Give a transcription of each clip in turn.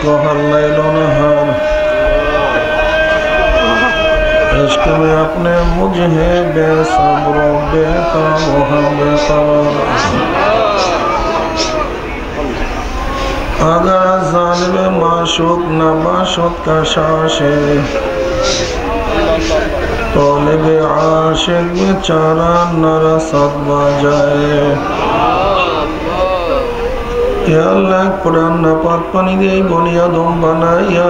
कहा लैल नहार इश्क में अपने मुझे बेसब्र बेताब बेकरार अगर जालिम माशूक न बाशुद का शाशे तौलिब आशिक बेचारा नरसद बजाए या अल्लाह कुरान न पाक पानी दे बोलिया दम बनाया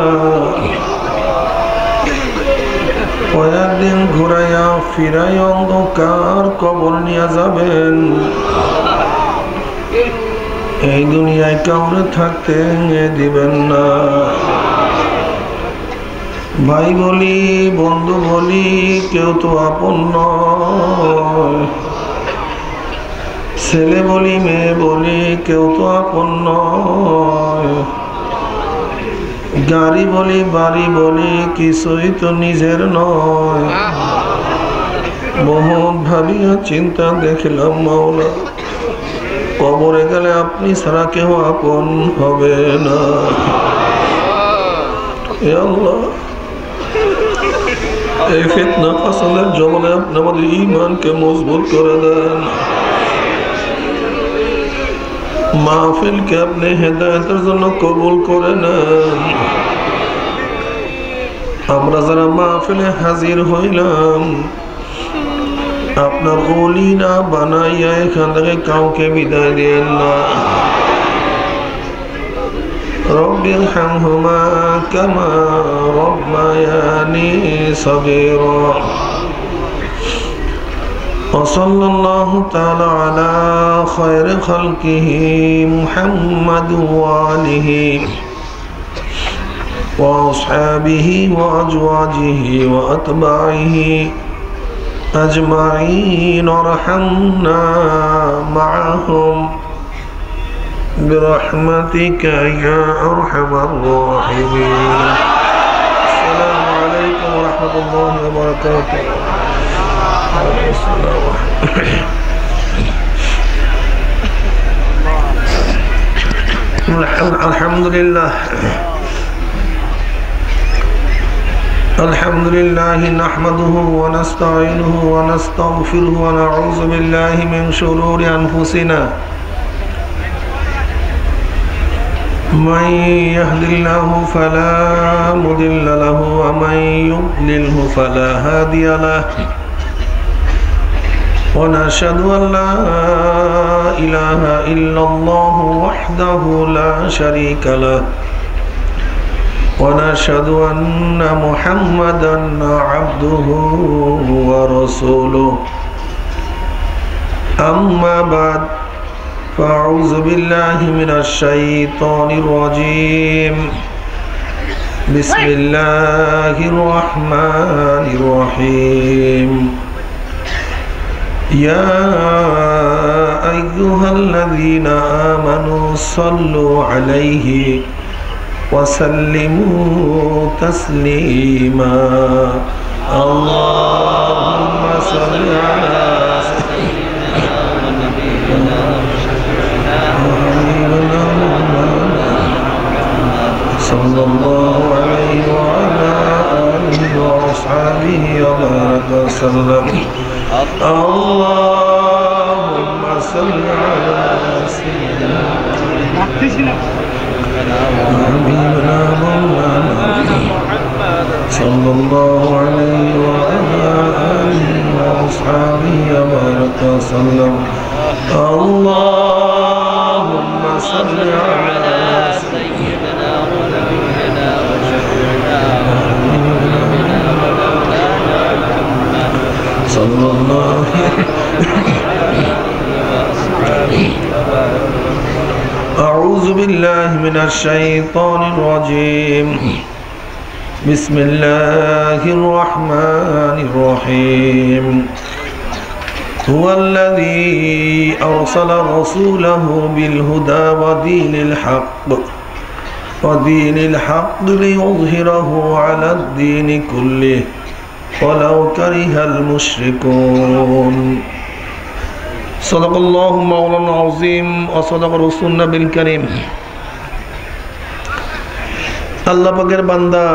কয়েকদিন ঘুরাইয়া ফিরাই অন্ধকার কবর নিয়ে যাবেন এই দুনিয়ায় কাউরে থাকতে দিবেন না ভাই বলি বন্ধু বলি কেউ তো আপন নয় ছেলে বলি মেয়ে বলি কেউ তো আপন নয় গাড়ি বলি বাড়ি বলি কিছুই তো নিজের নয় বহুত ভাবিয়া চিন্তা দেখলাম মাওলা কবরে গেলে আপনি ছাড়া কেউ আপন হবে না হে আল্লাহ এই ফিতনা ফাসাদের জমানে আপনি আমাদের ঈমানকে মজবুত করে দেন মাহফিলকে আপনি হেদায়েতের জন্য কবুল করে নেন আমরা যারা মাহফিলে হাজির হইলাম আপনার ওলি না বানাইয়া এখান থেকে কাউকে বিদায় দিয়েন না রব্বির হামহুমা কামা রব্বায়ানি সগীরা وصلى الله تعالى على خير خلقه محمد وآله وأصحابه وأزواجه وأتباعه أجمعين وارحمنا معهم برحمتك يا أرحم الراحمين. السلام عليكم ورحمة الله وبركاته. الحمد لله نحمده ونستعينه ونستغفره ونعوذ بالله من شرور أنفسنا من يهد الله فلا مضل له ومن يضلله فلا هادي له ونشهد أن لا إله إلا الله وحده لا شريك له ونشهد أن محمدا عبده ورسوله أما بعد فأعوذ بالله من الشيطان الرجيم بسم الله الرحمن الرحيم يا أيها الذين آمنوا صلوا عليه وسلموا تسليما اللهم صل على سيدنا ونبينا صلى الله عليه وعلى آله وأصحابه وبارك وسلم اللهم صل على سيدنا حبيبنا مولانا صلى الله عليه وعلى آله وأصحابه وبارك وسلم اللهم صل على سيدنا ونبينا وشفيعنا صلى الله أعوذ بالله من الشيطان الرجيم بسم الله الرحمن الرحيم هو الذي أرسل رسوله بالهدى ودين الحق ليظهره على الدين كله ولو كره المشركون صدق الله مولانا العظيم وصدق رسولنا بالكريم আল্লাহ পাকের বান্দা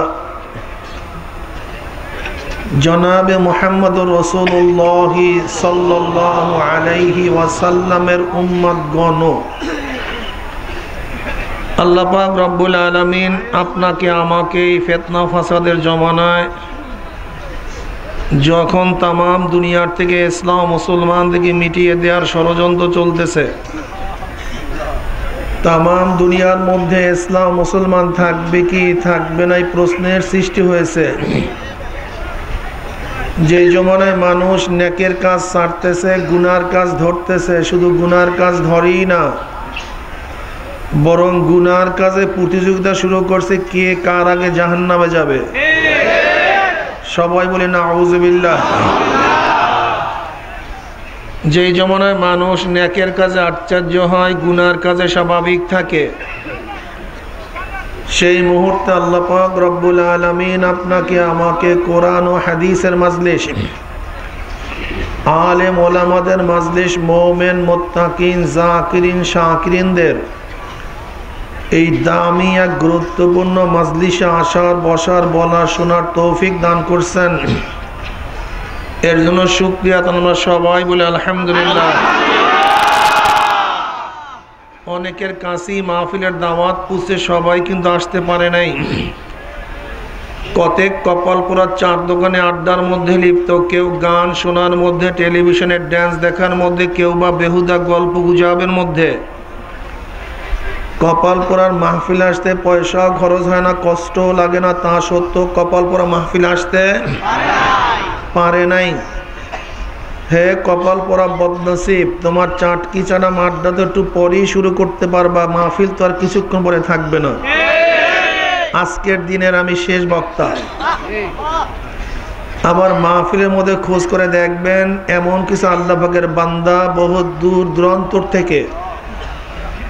জনাবে মুহাম্মদুর রাসূলুল্লাহ সাল্লাল্লাহু আলাইহি ওয়াসাল্লামের উম্মতগণ, আল্লাহ পাক রব্বুল আলামিন আপনাকে আমাকে এই ফিতনা ফাসাদের জমানায় যখন তামাম দুনিয়ার থেকে ইসলাম মুসলমানদেরকে মিটিয়ে দেওয়ার ষড়যন্ত্র চলতেছে, তামাম দুনিয়ার মধ্যে ইসলাম মুসলমান থাকবে কি থাকবে না এই প্রশ্নের সৃষ্টি হয়েছে। যে জমানায় মানুষ নেকের কাজ ছাড়তেছে, গুনার কাজ ধরতেছে, শুধু গুনার কাজ ধরেই না, বরং গুনার কাজে প্রতিযোগিতা শুরু করছে কে কার আগে জাহান্নামে যাবে। সবাই বলে নাউযুবিল্লাহ। যেই জমানায় মানুষ নেকের কাজে আশ্চর্য হয়, গুনার কাজে স্বাভাবিক থাকে, সেই মুহূর্তে আল্লাহ পাক রব্বুল আলামিন আপনাকে আমাকে কোরআন ও হাদিসের মাজলিস, আলেম ওলামাদের মাজলিস, মুমিন মুত্তাকিন জাকিরিন শাকিরিনদের এই দামি এক গুরুত্বপূর্ণ মাজলিসে আসার, বসার, বলার, শোনার তৌফিক দান করছেন। এর জন্য শুকরিয়া আমরা সবাই বলে আলহামদুলিল্লাহ। অনেকের কাছেই মাহফিলের দাওয়াত পুষে সবাই কিন্তু আসতে পারে নাই। কতেক কপাল পোড়া চার দোকানে আড্ডার মধ্যে লিপ্ত, কেউ গান শোনার মধ্যে, টেলিভিশনের ড্যান্স দেখার মধ্যে, কেউ বা বেহুদা গল্প গুজবের মধ্যে। কপাল পোড়ার মাহফিল আসতে পয়সা খরচ হয় না, কষ্ট লাগে না, তা সত্ত্বেও কপাল পোড়া মাহফিল আসতে পারে নাই। হে কপাল পোড়া বদনসিব, তোমার চাটকি চানা আড্ডা তো একটু পরেই শুরু করতে পারবা, মাহফিল তো আর কিছুক্ষণ পরে থাকবে না। আজকের দিনের আমি শেষ বক্তা। আবার মাহফিলের মধ্যে খোঁজ করে দেখবেন এমন কিছু আল্লাহ পাকের বান্দা বহুত দূর দূরান্তর থেকে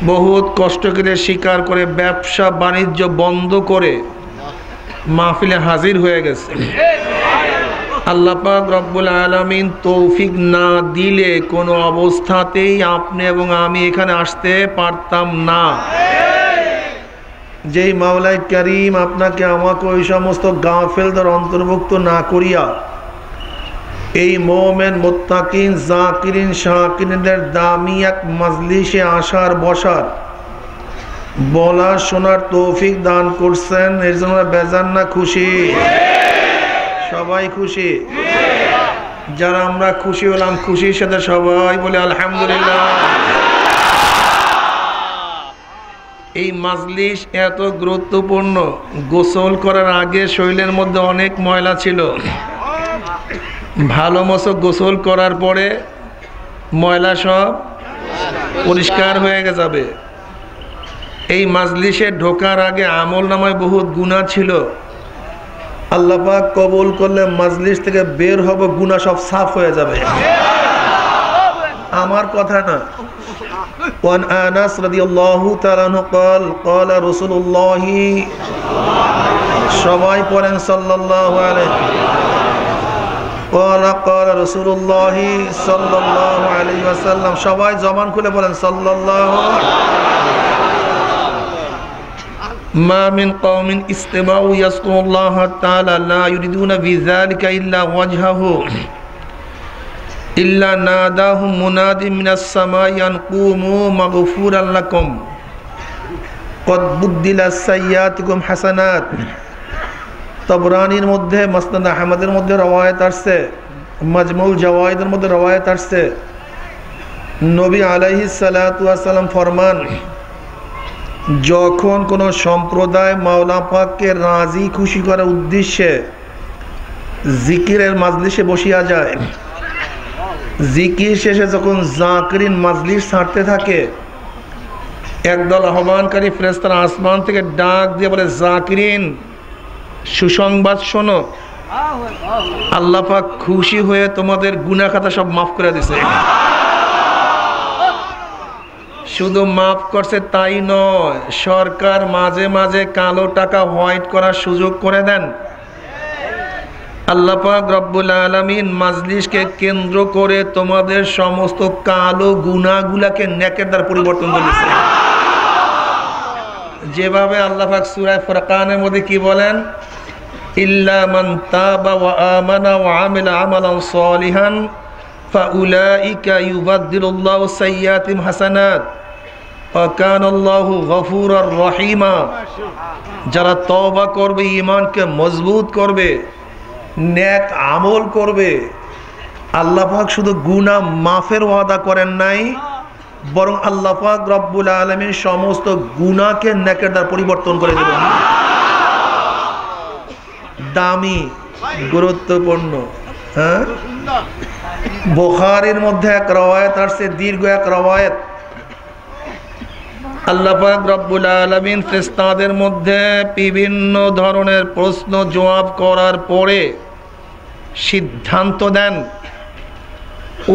বহুত কষ্ট করে স্বীকার করে ব্যবসা বাণিজ্য বন্ধ করে মাহফিলে হাজির হয়ে গেছে। আল্লাহ পাক রব্বুল আলামিন তৌফিক না দিলে কোনো অবস্থাতেই আপনি এবং আমি এখানে আসতে পারতাম না। যেই মাওলাই কারীম আপনাকে আমাকে ওই সমস্ত গাফেলদের অন্তর্ভুক্ত না করিয়া এই মুমিন মুত্তাকিন জাকিরিন শাকিরিনদের দামি এক মাজলিসে আসার, বসার, বলার, শোনার তৌফিক দান করছেন, এর জন্য বেজান না খুশি? সবাই খুশি? যারা আমরা খুশি হলাম, খুশির সাথে সবাই বলে আলহামদুলিল্লাহ। এই মাজলিস এত গুরুত্বপূর্ণ, গোসল করার আগে শরীরের মধ্যে অনেক ময়লা ছিল, ভালো মতো গোসল করার পরে ময়লা সব পরিষ্কার হয়ে যাবে। এই মাজলিসে ঢোকার আগে আমল নামায় বহুত গুনাহ ছিল, আল্লাহ পাক কবুল করলে মাজলিস থেকে বের হব গুনাহ সব সাফ হয়ে যাবে। আমার কথা না। ওয়ান আনাস রাদিয়াল্লাহু তাআলা আনহু قال قال رسول الله সবাই পড়েন সাল্লাল্লাহু আলাইহি قال قال رسول الله সাল্লাল্লাহু আলাইহি ওয়াসাল্লাম, সবাই জবান খুলে বলেন সাল্লাল্লাহু। মা মিন কওমিন ইসতামাউ ইয়াসকুরুল্লাহ তাআলা লা ইউরিদুনা বিযালিকা ইল্লা ওয়াজহাহু ইল্লা নাদাহুম মুনাদি মিনাস সামাই আন কুমু মাগফুরান লাকুম কদ বুদ্দিলাস সাইয়্যাতুকুম হাসানাত। তাবরানির মধ্যে, মুসনাদ আহমদের মধ্যে রওয়ায়াত আসছে, মাজমুল জাওয়াইদের মধ্যে রওয়ায়াত আসছে, নবী আলাইহিস সালাতু ওয়াস সালাম ফরমান, যখন কোনো সম্প্রদায় মাওলা পাককে রাজি খুশি করার উদ্দেশ্যে জিকিরের মাজলিসে বসিয়া যায়, জিকির শেষে যখন জাকিরিন মাজলিস ছাড়তে থাকে, একদল আহ্বানকারী ফেরেশতারা আসমান থেকে ডাক দিয়ে বলে, জাকিরিন সুসংবাদ শোনো, আল্লাহ পাক খুশি হয়ে তোমাদের গুনাহ খাতা সব মাফ করে দিয়েছে। শুধু মাফ করছে তাই নয়, সরকার মাঝে মাঝে কালো টাকা হোয়াইট করার সুযোগ করে দেন। আল্লাহ পাক রব্বুল আলামিন মাজলিসকে কেন্দ্র করে তোমাদের সমস্ত কালো গুনাহগুলোকে নেকের দ্বারা পরিবর্তন করেছে। যেভাবে আল্লাহ পাক সূরা ফুরকানের মধ্যে কি বলেন, ইল্লা মান তাবা ওয়া আমানা ওয়া আমিলা আমালান সালিহান ফাউলাইকা ইউবাদদিলুল্লাহু সাইয়্যাতিহিম হাসানাত ওয়া কানাল্লাহু গফুরার রহিমা। যারা তওবা করবে, ঈমানকে মজবুত করবে, নেক আমল করবে, আল্লাহ পাক শুধু গুনাহ মাফের ওয়াদা করেন নাই, বরং আল্লাহ পাক রব্বুল আলামিন সমস্ত গুনাহকে নেকের দ্বারা পরিবর্তন করে দেবেন। দামি, গুরুত্বপূর্ণ। হ্যাঁ, বুখারীর মধ্যে এক রওয়ায়াত আসছে, দীর্ঘ এক রওয়ায়াত। আল্লাহ পাক রব্বুল আলামিন ফেরেশতাদের মধ্যে বিভিন্ন ধরনের প্রশ্ন জবাব করার পরে সিদ্ধান্ত দেন,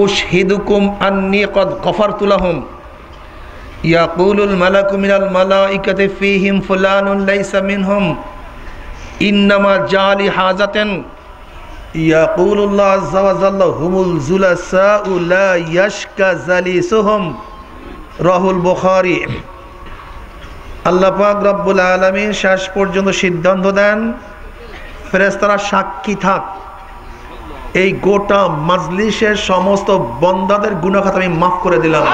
উশহিদুকুম আন্নী কদ গফারতু লাহুম ইয়াকুলুল মালাকু মিনাল মালাইকাতি ফীহিম ফুলানুন লাইসা মিনহুম ইন্নামা জালি হাজাতান ইয়াকুলুল্লাহু আযজা ওয়া জাল্লা হুমুল জুলাসাউ লা ইয়াশকা জালিসুহুম। রাহুল বুখারী। আল্লাহ পাক রব্বুল আলামিন শেষ পর্যন্ত সিদ্ধান্ত দেন, ফেরেশতারা সাক্ষী থাক, এই গোটা মাজলিসের সমস্ত বান্দাদের গুনাহ খাতা আমি মাফ করে দিলাম।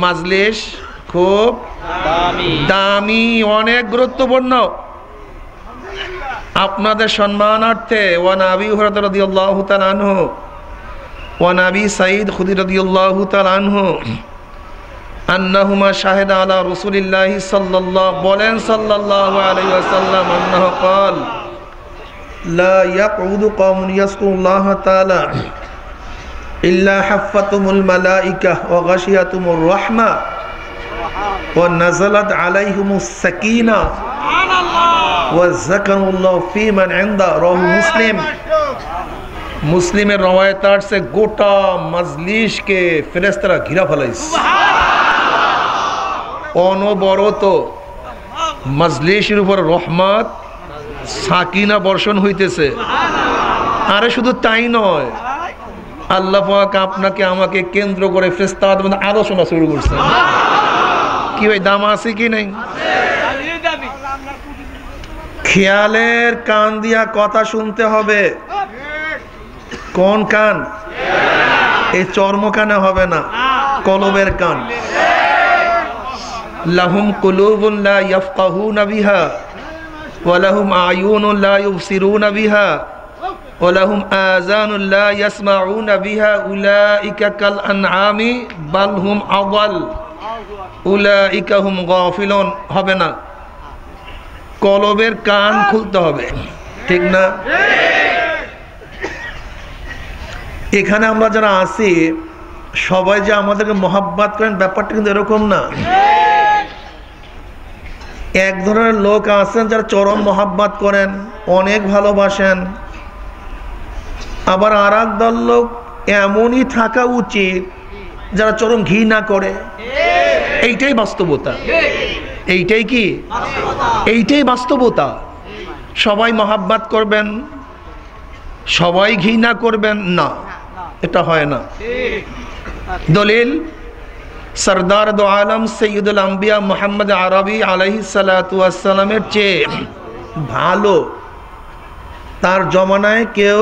মাজলিস খুব দামি, অনেক গুরুত্বপূর্ণ। আপনাদের সম্মানার্থে ওয়া নবী হুরায়রা রাদিয়াল্লাহু তাআলা আনহু ওয়া নবী সাঈদ খুদরি রাদিয়াল্লাহু তাআলা আনহু আন্নাহুমা শাহিদা আলা রাসূলিল্লাহি সাল্লাল্লাহু আলাইহি ওয়াসাল্লাম আন্নাহু ক্বাল লা ইয়াকুদু কওমুন ইয়াসকুরুল্লাহ তাআলা ইল্লা হাফাতুমুল মালাইকা ওয়া গাশিয়াতুমুর রাহমা ওয়া নাযালাত আলাইহিমুস সাকিনা ওয়া যাকারুল্লাহু ফীমান ইনদা। রাহু মুসলিম। মুসলিমের রওয়ায়াত আছে, গোটা মাজলিসকে ফেরেশতারা ঘিরা ফেলাইছে। অনবরত মাজলিসের উপর রহমত, সাকিনা বর্ষণ হইতেছে। আরে শুধু তাই নয়, আল্লাহ পাক আপনাকে আমাকে কেন্দ্র করে ফেরেশতাদের মধ্যে আলোচনা শুরু করছে। কি ভাই, দাম আছে কি নাই? খেয়ালের কান দিয়া কথা শুনতে হবে। কোন কান? এই চর্ম কানে হবে না, কলবের কান। লাহুম কুলুবুন লা ইয়াফকাহুনা বিহা ওয়া লাহুম আয়ুনুন লা ইউবসিরুনা বিহা ওয়া লাহুম আযানুন লা ইয়াসমাউনা বিহা উলাইকা কাল আনআমি বাল হুম আদাল উলাইকা হুম গাফিলুন। হবে না, কলবের কান খুলতে হবে, ঠিক না? এখানে আমরা যারা আছি সবাই যে আমাদেরকে মহাব্বত করেন ব্যাপারটা কিন্তু এরকম না। এক ধরনের লোক আছেন যারা চরম মহাব্বত করেন, অনেক ভালোবাসেন, আবার আর এক দল লোক এমনই থাকা উচিত যারা চরম ঘৃণা করে। এইটাই বাস্তবতা। এইটাই কি? এইটাই বাস্তবতা। সবাই মহাব্বত করবেন, সবাই ঘৃণা করবেন না, এটা হয় না। দলিল সরদার দো আলম সৈয়দুল আম্বিয়া মুহাম্মদ আরবি আলাইহিস সালাতু ওয়াস সালামের চেয়ে ভালো তার জমানায় কেউ।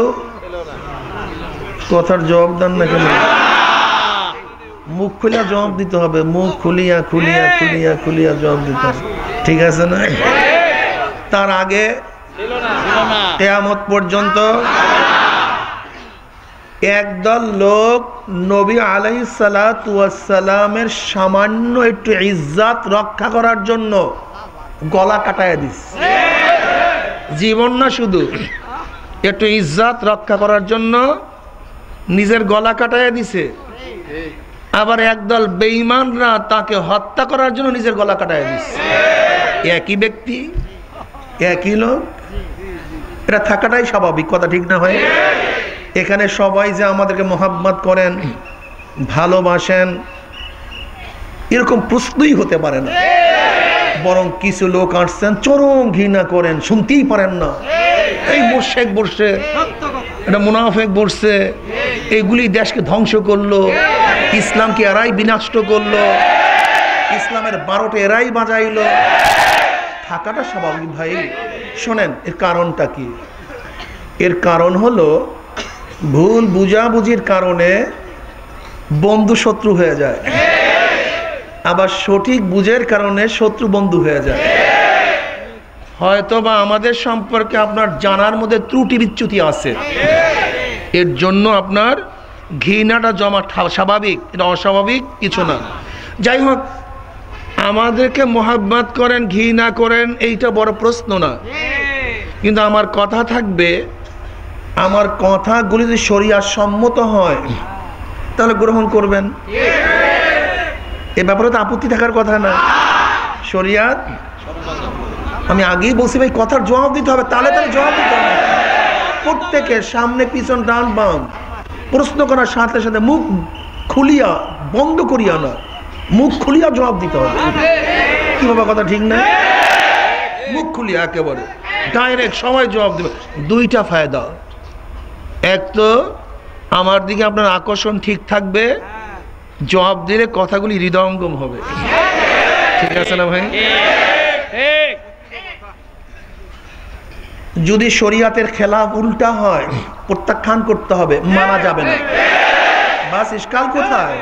কথার জবাব দেন না কেন? মুখ খুলিয়া জবাব দিতে হবে, মুখ খুলিয়া খুলিয়া খুলিয়া খুলিয়া জবাব দিতে হবে, ঠিক আছে না? তার আগে কিয়ামত পর্যন্ত একদল লোক নবী আলাইহিস সালাতু ওয়াস সালামের সামান্য একটু ইজ্জত রক্ষা করার জন্য গলা কাটায় দিছে। জীবন না, শুধু একটু ইজ্জত রক্ষা করার জন্য নিজের গলা কাটায় দিছে। আবার একদল বেঈমানরা তাকে হত্যা করার জন্য নিজের গলা কাটায় দিছে। একই ব্যক্তি, একই লোক, এটা থাকাটাই স্বাভাবিক, কথা ঠিক না ভাই? এখানে সবাই যে আমাদেরকে মহাব্বত করেন, ভালোবাসেন, এরকম প্রশ্নই হতে পারে না। বরং কিছু লোক আসছেন চরম ঘৃণা করেন, শুনতেই পারেন না। এই মুশরিক বলছে, এটা মুনাফিক বলছে, এগুলি দেশকে ধ্বংস করলো, ইসলামকে এরাই বিনষ্ট করলো, ইসলাম ইসলামের 12টা এরাই বাজাইলো, থাকাটা স্বাভাবিক ভাই। শোনেন এর কারণটা কি? এর কারণ হলো ভুল বুঝাবুঝির কারণে বন্ধু শত্রু হয়ে যায়, আবার সঠিক বুঝের কারণে শত্রু বন্ধু হয়ে যায়। হয়তোবা আমাদের সম্পর্কে আপনার জানার মধ্যে ত্রুটি বিচ্যুতি আছে, এর জন্য আপনার ঘৃণাটা জমা স্বাভাবিক, এটা অস্বাভাবিক কিছু না। যাই হোক, আমাদেরকে মোহাব্বত করেন ঘৃণা করেন এইটা বড় প্রশ্ন না, কিন্তু আমার কথা থাকবে, আমার কথাগুলি যদি শরিয়াত সম্মত হয় তাহলে গ্রহণ করবেন, এ ব্যাপারে তো আপত্তি থাকার কথা না। শরিয়াত, আমি আগেই বলছি ভাই, কথার জবাব দিতে হবে, তাহলে জবাব দিতে হবে প্রত্যেকের সামনে, পিছন, ডান বাম। প্রশ্ন করার সাথে সাথে মুখ খুলিয়া, বন্ধ করিয়া না, মুখ খুলিয়া জবাব দিতে হবে। কি বাবা, কথা ঠিক না? মুখ খুলিয়া একেবারে ডাইরেক্ট সবাই জবাব দেবে। দুইটা ফায়দা, এক তো আমার দিকে আপনার আকর্ষণ ঠিক থাকবে, জবাব দিলে কথাগুলি হৃদয়ঙ্গম হবে। ঠিক আছে না ভাই? যদি শরিয়াতের খেলাফ উল্টা হয় প্রত্যাখ্যান করতে হবে, মানা যাবে না। বাস ইশকাল কোথায়?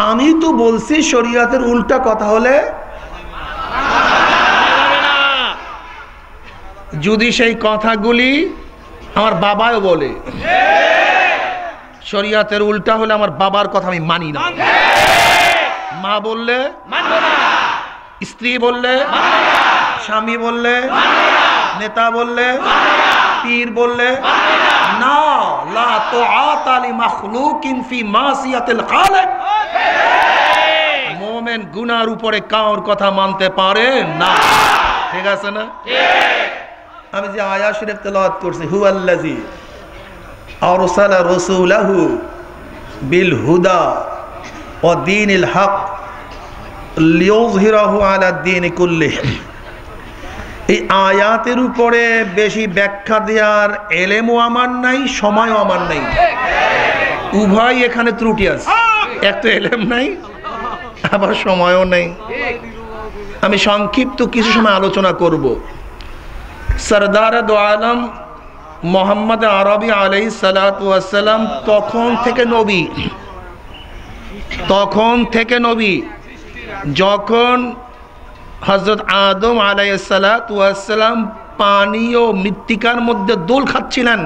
আমি তো বলছি শরিয়াতের উল্টা কথা হলে, যদি সেই কথাগুলি আমার বাবাও বলে শরিয়াতের উল্টা হলে আমার বাবার কথা আমি মানি না। মা বললে মানব না, স্ত্রী বললে, স্বামী বললে, নেতা বললে, পীর বললে না, লা তুআতা লি মাখলুকিন ফি মাসিয়াতিল খালিক। মুমিন গুনার উপরে কারোর কথা মানতে পারে না। ঠিক আছে না? আমি যে আয়াত শরীফ তেলাওয়াত করছি, হুয়াল্লাযী আরসালা রাসূলাহু বিল হুদা ওয়া দীনিল হক লিইয়ুযহিরাহু আলা দ্বীনি কুল্লিহি, এই আয়াতের উপরে বেশি ব্যাখ্যা দেওয়ার এলেমও আমার নাই, সময়ও আমার নাই। উভয় এখানে ত্রুটি আছে, এক তো এলেম নাই, আবার সময়ও নেই। আমি সংক্ষিপ্ত কিছু সময় আলোচনা করব। সরদার দো আলম মোহাম্মদ আরবি আলাইহিস সালাতু ওয়াস সালাম তখন থেকে নবী, যখন হযরত আদম আলাইহিস সালাতু ওয়াস সালাম পানি ও মৃত্তিকার মধ্যে দোল খাচ্ছিলেন,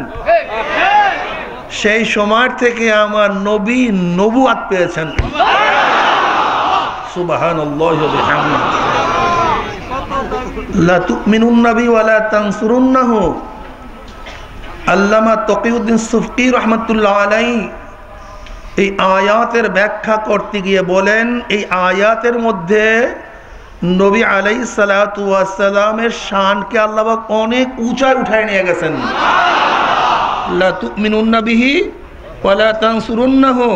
সেই সময় থেকে আমার নবী নবুয়াত পেয়েছেন। সুবহানাল্লাহি ওয়া বিহামদিহি। লা তুমিনুন্না বি ওয়া লা তানসুরুন্নাহু। আল্লামা তকিউদ্দিন সুফকি রাহমাতুল্লাহ আলাইহি এই আয়াতের ব্যাখ্যা করতে গিয়ে বলেন, এই আয়াতের মধ্যে নবী আলাইহিস সালাতু ওয়াস সালামের শানকে আল্লাহ পাক অনেক উঁচায় উঠায় নিয়ে গেছেন। লা তুমিনুন্না বিহি ওয়া লা তানসুরুন্নাহু।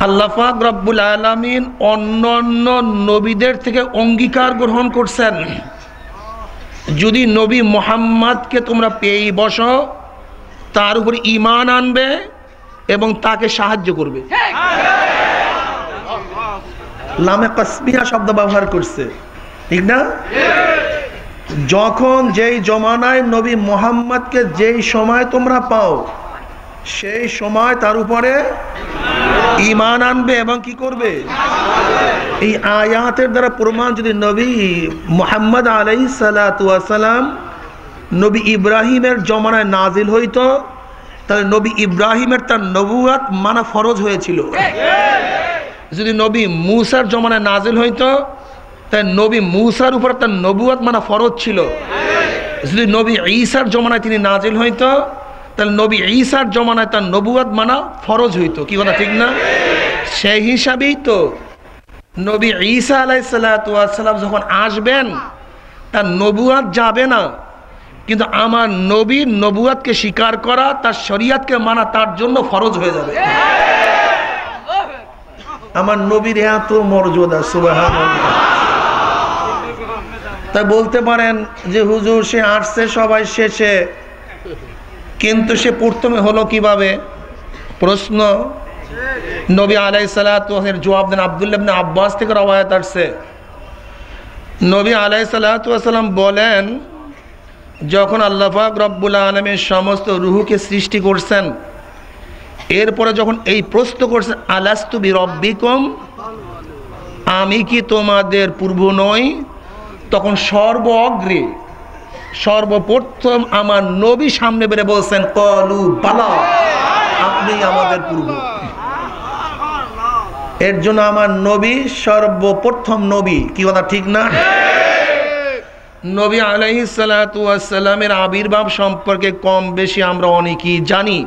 আল্লাহ পাক রব্বুল আলামিন অন্যান্য নবীদের থেকে অঙ্গীকার গ্রহণ করছেন, যদি নবী মুহাম্মদকে তোমরা পেয়ে বসো, তার উপর ঈমান আনবে এবং তাকে সাহায্য করবে। লামে কাসমিয়া শব্দ ব্যবহার করছে, ঠিক না? যখন যেই জমানায় নবী মুহাম্মদকে যেই সময় তোমরা পাও, সেই সময় তার উপরে ঈমান আনবে এবং কি করবে? এই আয়াতের দ্বারা প্রমাণ, যদি নবী মুহাম্মদ আলাইহিস সালাতু ওয়াস সালাম নবী ইব্রাহিমের জমানায় নাজিল হইতো, তাহলে নবী ইব্রাহিমের তার নবুয়াত মানা ফরজ হয়েছিল। যদি নবী মূসার জমানায় নাজিল হইতো, তাই নবী মূসার উপর তার নবুয়াত মানা ফরজ ছিল। যদি নবী ঈসার জমানায় তিনি নাজিল হইতো, তাহলে নবী ঈসার জমানায় তার নবুয়াত মানা ফরজ হইতো। কি কথা ঠিক না? সেই হিসাবেই তো নবী ঈসা আলাইহিস সালাতু ওয়াস সালাম যখন আসবেন, তার নবুয়াত যাবে না, কিন্তু আমার নবীর নবুয়াতকে স্বীকার করা, তার শরীয়তকে মানা তার জন্য ফরজ হয়ে যাবে। আমার নবীর এত মর্যাদা, সুবহানাল্লাহ। তাই বলতে পারেন যে হুজুর সে আসছে সবাই শেষে, কিন্তু সে প্রথমে হলো কিভাবে? প্রশ্ন, নবী আলাইহিস সালাতু ওয়াস সালামের জবাব দেন আব্দুল্লাহ ইবনে আব্বাস থেকে রওয়ায়াত আসছে, নবী আলাইহিস সালাতু ওয়াস সালাম বলেন, যখন আল্লাহ পাক রব্বুল আলামিন সমস্ত রূহকে সৃষ্টি করছেন, এরপরে যখন এই প্রশ্ন করছেন আলাস্তু বিরব্বিকুম, আমি কি তোমাদের পূর্ব নই, তখন সর্বঅগ্রে সর্বপ্রথম আমার নবী সামনে বেরে বলছেন ক্বালু বালা, আপনি আমাদের পূর্ব। এর জন্য আমার নবী সর্বপ্রথম নবী, কি কথা ঠিক না? নবী আলাইহিস সালাতু ওয়াস সালামের আবির্ভাব সম্পর্কে কম বেশি আমরা অনেকেই জানি।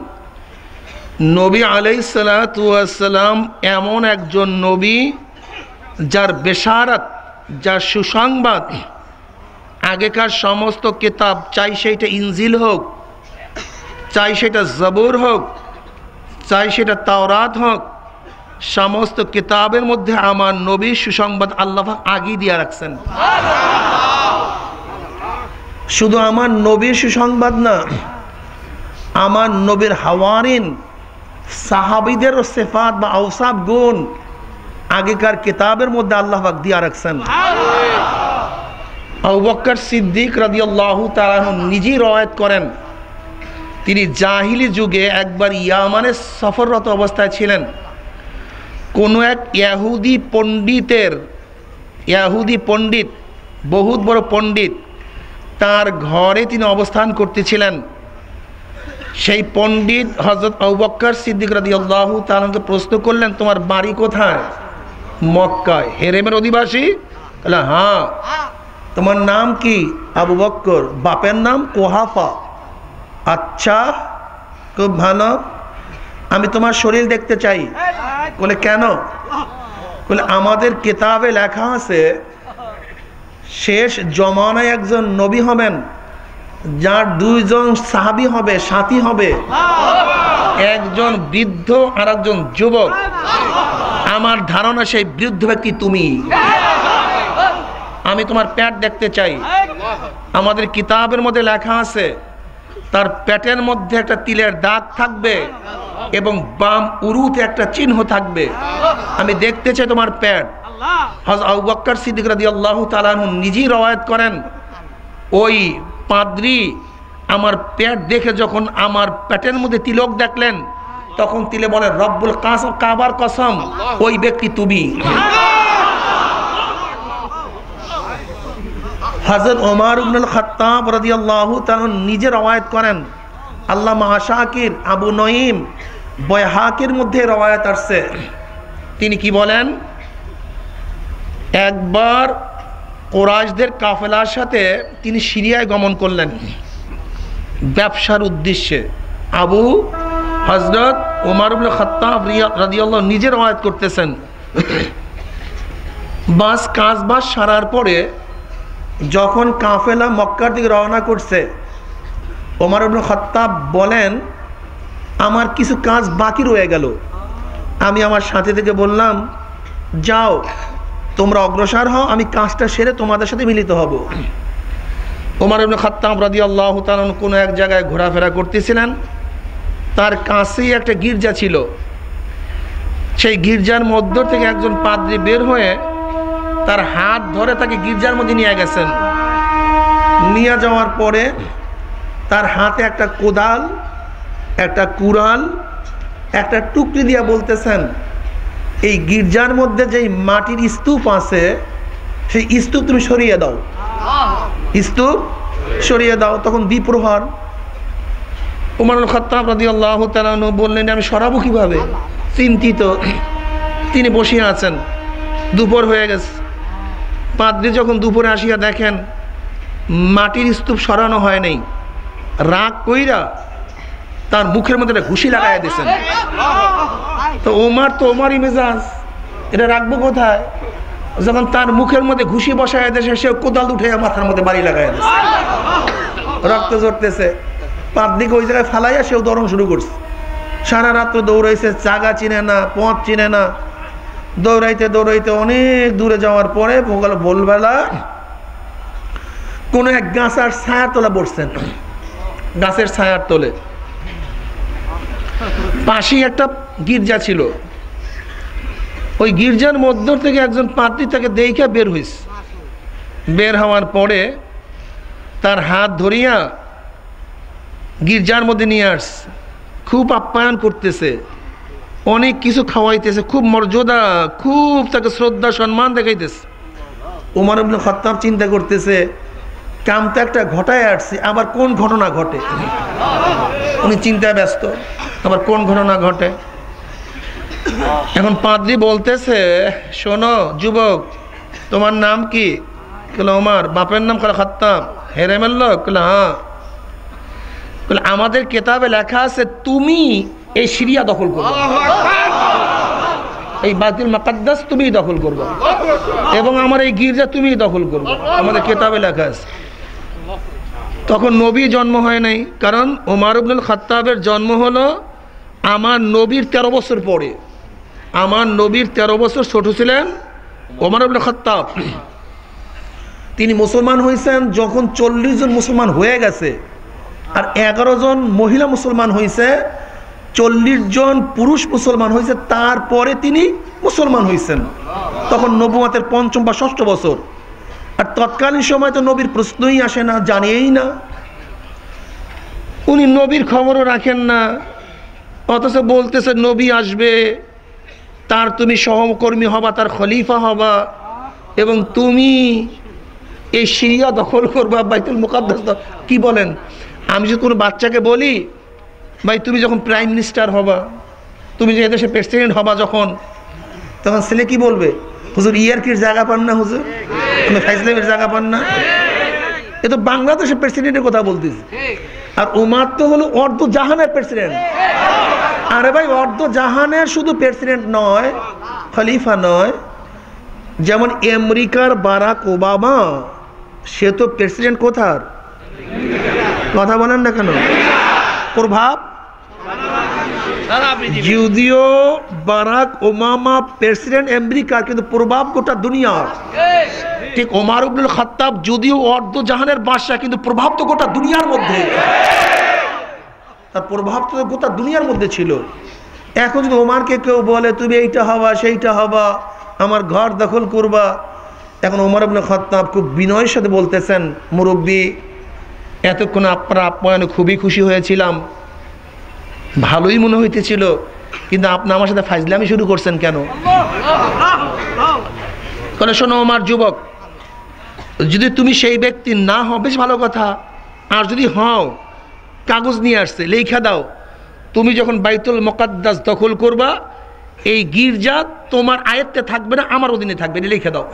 নবী আলাইহিস সালাতু ওয়াস সালাম এমন একজন নবী যার বেশারাত, যার সুসংবাদ আগেকার সমস্ত কিতাব, চাই সেটা ইনজিল হোক, চাই সেটা জবুর হোক, চাই সেটা তাওরাত হোক, সমস্ত কিতাবের মধ্যে আমার নবীর সুসংবাদ আল্লাহ পাক আগেই দিয়ে রাখছেন। শুধু আমার নবীর সুসংবাদ না, আমার নবীর হাওয়ারিন সাহাবীদের সিফাত বা আওসাফ গুণ আগেকার কিতাবের মধ্যে আল্লাহ পাক দিয়ে রাখছেন। আবু বকর সিদ্দিক রাদিয়াল্লাহু তাআলা নিজেই রওয়ায়াত করেন, তিনি জাহিলি যুগে একবার ইয়ামানে সফররত অবস্থায় ছিলেন। কোনো এক ইহুদি পণ্ডিত, বহুত বড় পণ্ডিত, তার ঘরে তিনি অবস্থান করতেছিলেন। সেই পণ্ডিত হযরত আবু বকর সিদ্দিক রাদিয়াল্লাহু তাআলাকে প্রশ্ন করলেন, তোমার বাড়ি কোথায়? মক্কায়। হেরেমের অধিবাসী? বলে হ্যাঁ। তোমার নাম কি? আবু বকর। বাপের নাম কুহাফা। আচ্ছা, খুব ভালো। আমি তোমার শরীর দেখতে চাই। বলে কেন? বলে আমাদের কিতাবে লেখা আছে শেষ জমানায় একজন নবী হবেন, যার দুইজন সাহাবী হবে, সাথী হবে, একজন বৃদ্ধ আর একজন যুবক। আমার ধারণা সেই বৃদ্ধ ব্যক্তি তুমি। আমি তোমার পেট দেখতে চাই। আমাদের কিতাবের মধ্যে লেখা আছে তার পেটের মধ্যে একটা তিলের দাগ থাকবে এবং বাম উরুতে একটা চিহ্ন থাকবে। আমি দেখতে চাই তোমার পেট। হযরত আবু বকর সিদ্দিক রাদিয়াল্লাহু তাআলা নিজেই রওয়ায়াত করেন, ওই পাদ্রী আমার পেট দেখে যখন আমার পেটের মধ্যে তিলক দেখলেন, তখন তিলে বলে রব্বুল কাবার কসম, ওই ব্যক্তি তুমি। হযরত ওমর ইবনুল খাত্তাব রাদিয়াল্লাহু তাআলা নিজে রওয়ায়াত করেন, আল্লামা আশাকির, আবু নঈম, বাইহাকির মধ্যে রওয়ায়াত আসছে। তিনি কি বলেন, একবার কুরাইশদের কাফেলার সাথে তিনি সিরিয়ায় গমন করলেন ব্যবসার উদ্দেশ্যে। হযরত ওমর ইবনুল খাত্তাব রাদিয়াল্লাহু নিজে রওয়ায়াত করতেছেন। কাজ সারার পরে যখন কাফেলা মক্কার দিকে রওনা করছে, ওমর ইবনুল খাত্তাব বলেন, আমার কিছু কাজ বাকি রয়ে গেল। আমি আমার সাথী থেকে বললাম, যাও তোমরা অগ্রসর হও, আমি কাজটা সেরে তোমাদের সাথে মিলিত হব। ওমর ইবনুল খাত্তাব রাদিয়াল্লাহু তাআলা কোনো এক জায়গায় ঘোরাফেরা করতেছিলেন। তার কাছেই একটা গির্জা ছিল। সেই গির্জার মধ্য থেকে একজন পাদ্রী বের হয়ে তার হাত ধরে তাকে গির্জার মধ্যে নিয়ে গেছেন। নিয়ে যাওয়ার পরে তার হাতে একটা কোদাল, একটা কুড়াল, একটা টুকরি দিয়ে বলতেছেন, এই গির্জার মধ্যে যেই মাটির স্তূপ আছে সেই স্তূপ তুমি সরিয়ে দাও, স্তূপ সরিয়ে দাও। তখন দ্বিপ্রহর। ওমর ইবনুল খাত্তাব রাদিয়াল্লাহু তাআলা বললেন, আমি সরাবো কিভাবে? চিন্তিত তিনি বসিয়া আছেন। দুপুর হয়ে গেছে। পাদ্রী যখন দুপুরে আসিয়া দেখেন মাটির স্তূপ সরানো হয় নাই, রাগ কইরা তার মুখের মধ্যে একটা ঘুষি লাগাইয়া দিয়েছেন। তো ওমরই মেজাজ, এটা রাখবো কোথায়? যখন তার মুখের মধ্যে ঘুষি বসাইয়া দিয়েছে, সে কোদাল উঠে মাথার মধ্যে বাড়ি লাগাইয়া দিয়েছে। রক্ত ঝরতেছে। পাদ্রীকে ওই জায়গায় ফালাইয়া সেও দৌড়ানো শুরু করছে। সারা রাত্র দৌড়াইছে, জায়গা চিনে না, পথ চিনে না। দৌড়াইতে দৌড়াইতে অনেক দূরে যাওয়ার পরে ভোরবেলা কোনো এক গাছের ছায়ার তলে বসছেন। গাছের ছায়ার তলে পাশেই একটা গির্জা ছিল, ওই গির্জার মধ্য থেকে একজন পাদ্রী তাকে দেখে বের হইস। বের হওয়ার পরে তার হাত ধরিয়া গির্জার মধ্যে নিয়ে আস, খুব আপ্যায়ন করতেছে, অনেক কিছু খাওয়াইতেছে, খুব মর্যাদা, খুব তাকে শ্রদ্ধা সম্মান দেখাইতেছে। ওমর ইবনে খাত্তাব চিন্তা করতেছে, কাম তো একটা ঘটায় আসছে, আবার কোন ঘটনা ঘটে। উনি চিন্তায় ব্যস্ত, আবার কোন ঘটনা ঘটে। এখন পাদ্রী বলতেছে, শোনো যুবক, তোমার নাম কি? বলে ওমর। বাপের নাম? কলে খাত্তাব। হেরেমের লোক? বলে হ্যাঁ। বলে আমাদের কেতাবে লেখা আছে তুমি এই সিরিয়া দখল করবে, এই বাইতুল মুকাদ্দাস তুমি দখল করবে, এবং আমার এই গির্জা তুমি দখল করবে, আমাদের কেতাবে লেখা আছে। তখন নবী জন্ম হয় নাই, কারণ ওমর ইবনুল খাত্তাবের জন্ম হলো আমার নবীর 13 বছর পরে। আমার নবীর 13 বছর ছোট ছিলেন ওমর ইবনুল খাত্তাব। তিনি মুসলমান হয়েছেন যখন 40 জন মুসলমান হয়ে গেছে, আর 11 জন মহিলা মুসলমান হয়েছে, 40 জন পুরুষ মুসলমান হয়েছে, তারপরে তিনি মুসলমান হয়েছেন। তখন নবুয়তের 5ম বা 6ষ্ঠ বছর। আর তৎকালীন সময় তো নবীর প্রশ্নই আসে না, জানিয়েই না, উনি নবীর খবরও রাখেন না, অথচ বলতেছে নবী আসবে, তার তুমি সহকর্মী হবা, তার খলিফা হবা, এবং তুমি এই সিরিয়া দখল করবা, বাইতুল মুকাদ্দাস। কি বলেন? আমি যদি কোনো বাচ্চাকে বলি, ভাই তুমি যখন প্রাইম মিনিস্টার হবা, তুমি যে এদেশের প্রেসিডেন্ট হবা যখন, তখন ছেলে কি বলবে? হুজুর ইয়ারকির জায়গা পান না, হুজুর ফাইজলামের জায়গা পান না। এ তো বাংলাদেশের প্রেসিডেন্টের কথা বলতেছি। আর ওমর তো হলো অর্ধ জাহানের প্রেসিডেন্ট। আরে ভাই, অর্ধ জাহানের শুধু প্রেসিডেন্ট নয়, খলিফা নয়। যেমন আমেরিকার বারাক ওবামা, সে তো প্রেসিডেন্ট কোথার? কথা বলেন না কেন? প্রভাব। যদিও বারাক ওবামা প্রেসিডেন্ট আমেরিকার, কিন্তু প্রভাব গোটা দুনিয়ার। ঠিক ওমর ইবনুল খাত্তাব যদিও অর্ধ জাহানের বাদশা, কিন্তু প্রভাব তো গোটা দুনিয়ার মধ্যে, তার প্রভাব তো গোটা দুনিয়ার মধ্যে ছিল। এখন যদি ওমরকে কেউ বলে তুমি এইটা হবা, সেইটা হবা, আমার ঘর দখল করবা, এখন ওমর ইবনুল খাত্তাব খুব বিনয়ের সাথে বলতেছেন, মুরব্বী, এতক্ষণ আপনার আপ্যায়নে খুবই খুশি হয়েছিলাম, ভালোই মনে হইতেছিল, কিন্তু আপনি আমার সাথে ফাজলামি শুরু করছেন কেন? কারণ শোনো আমার যুবক, যদি তুমি সেই ব্যক্তি না হও বেশ ভালো কথা, আর যদি হও, কাগজ নিয়ে আসছে, লেখা দাও, তুমি যখন বাইতুল মুকাদ্দাস দখল করবা, এই গির্জা তোমার আয়ত্তে থাকবে না, আমার অধীনে থাকবে, লিখে দাও।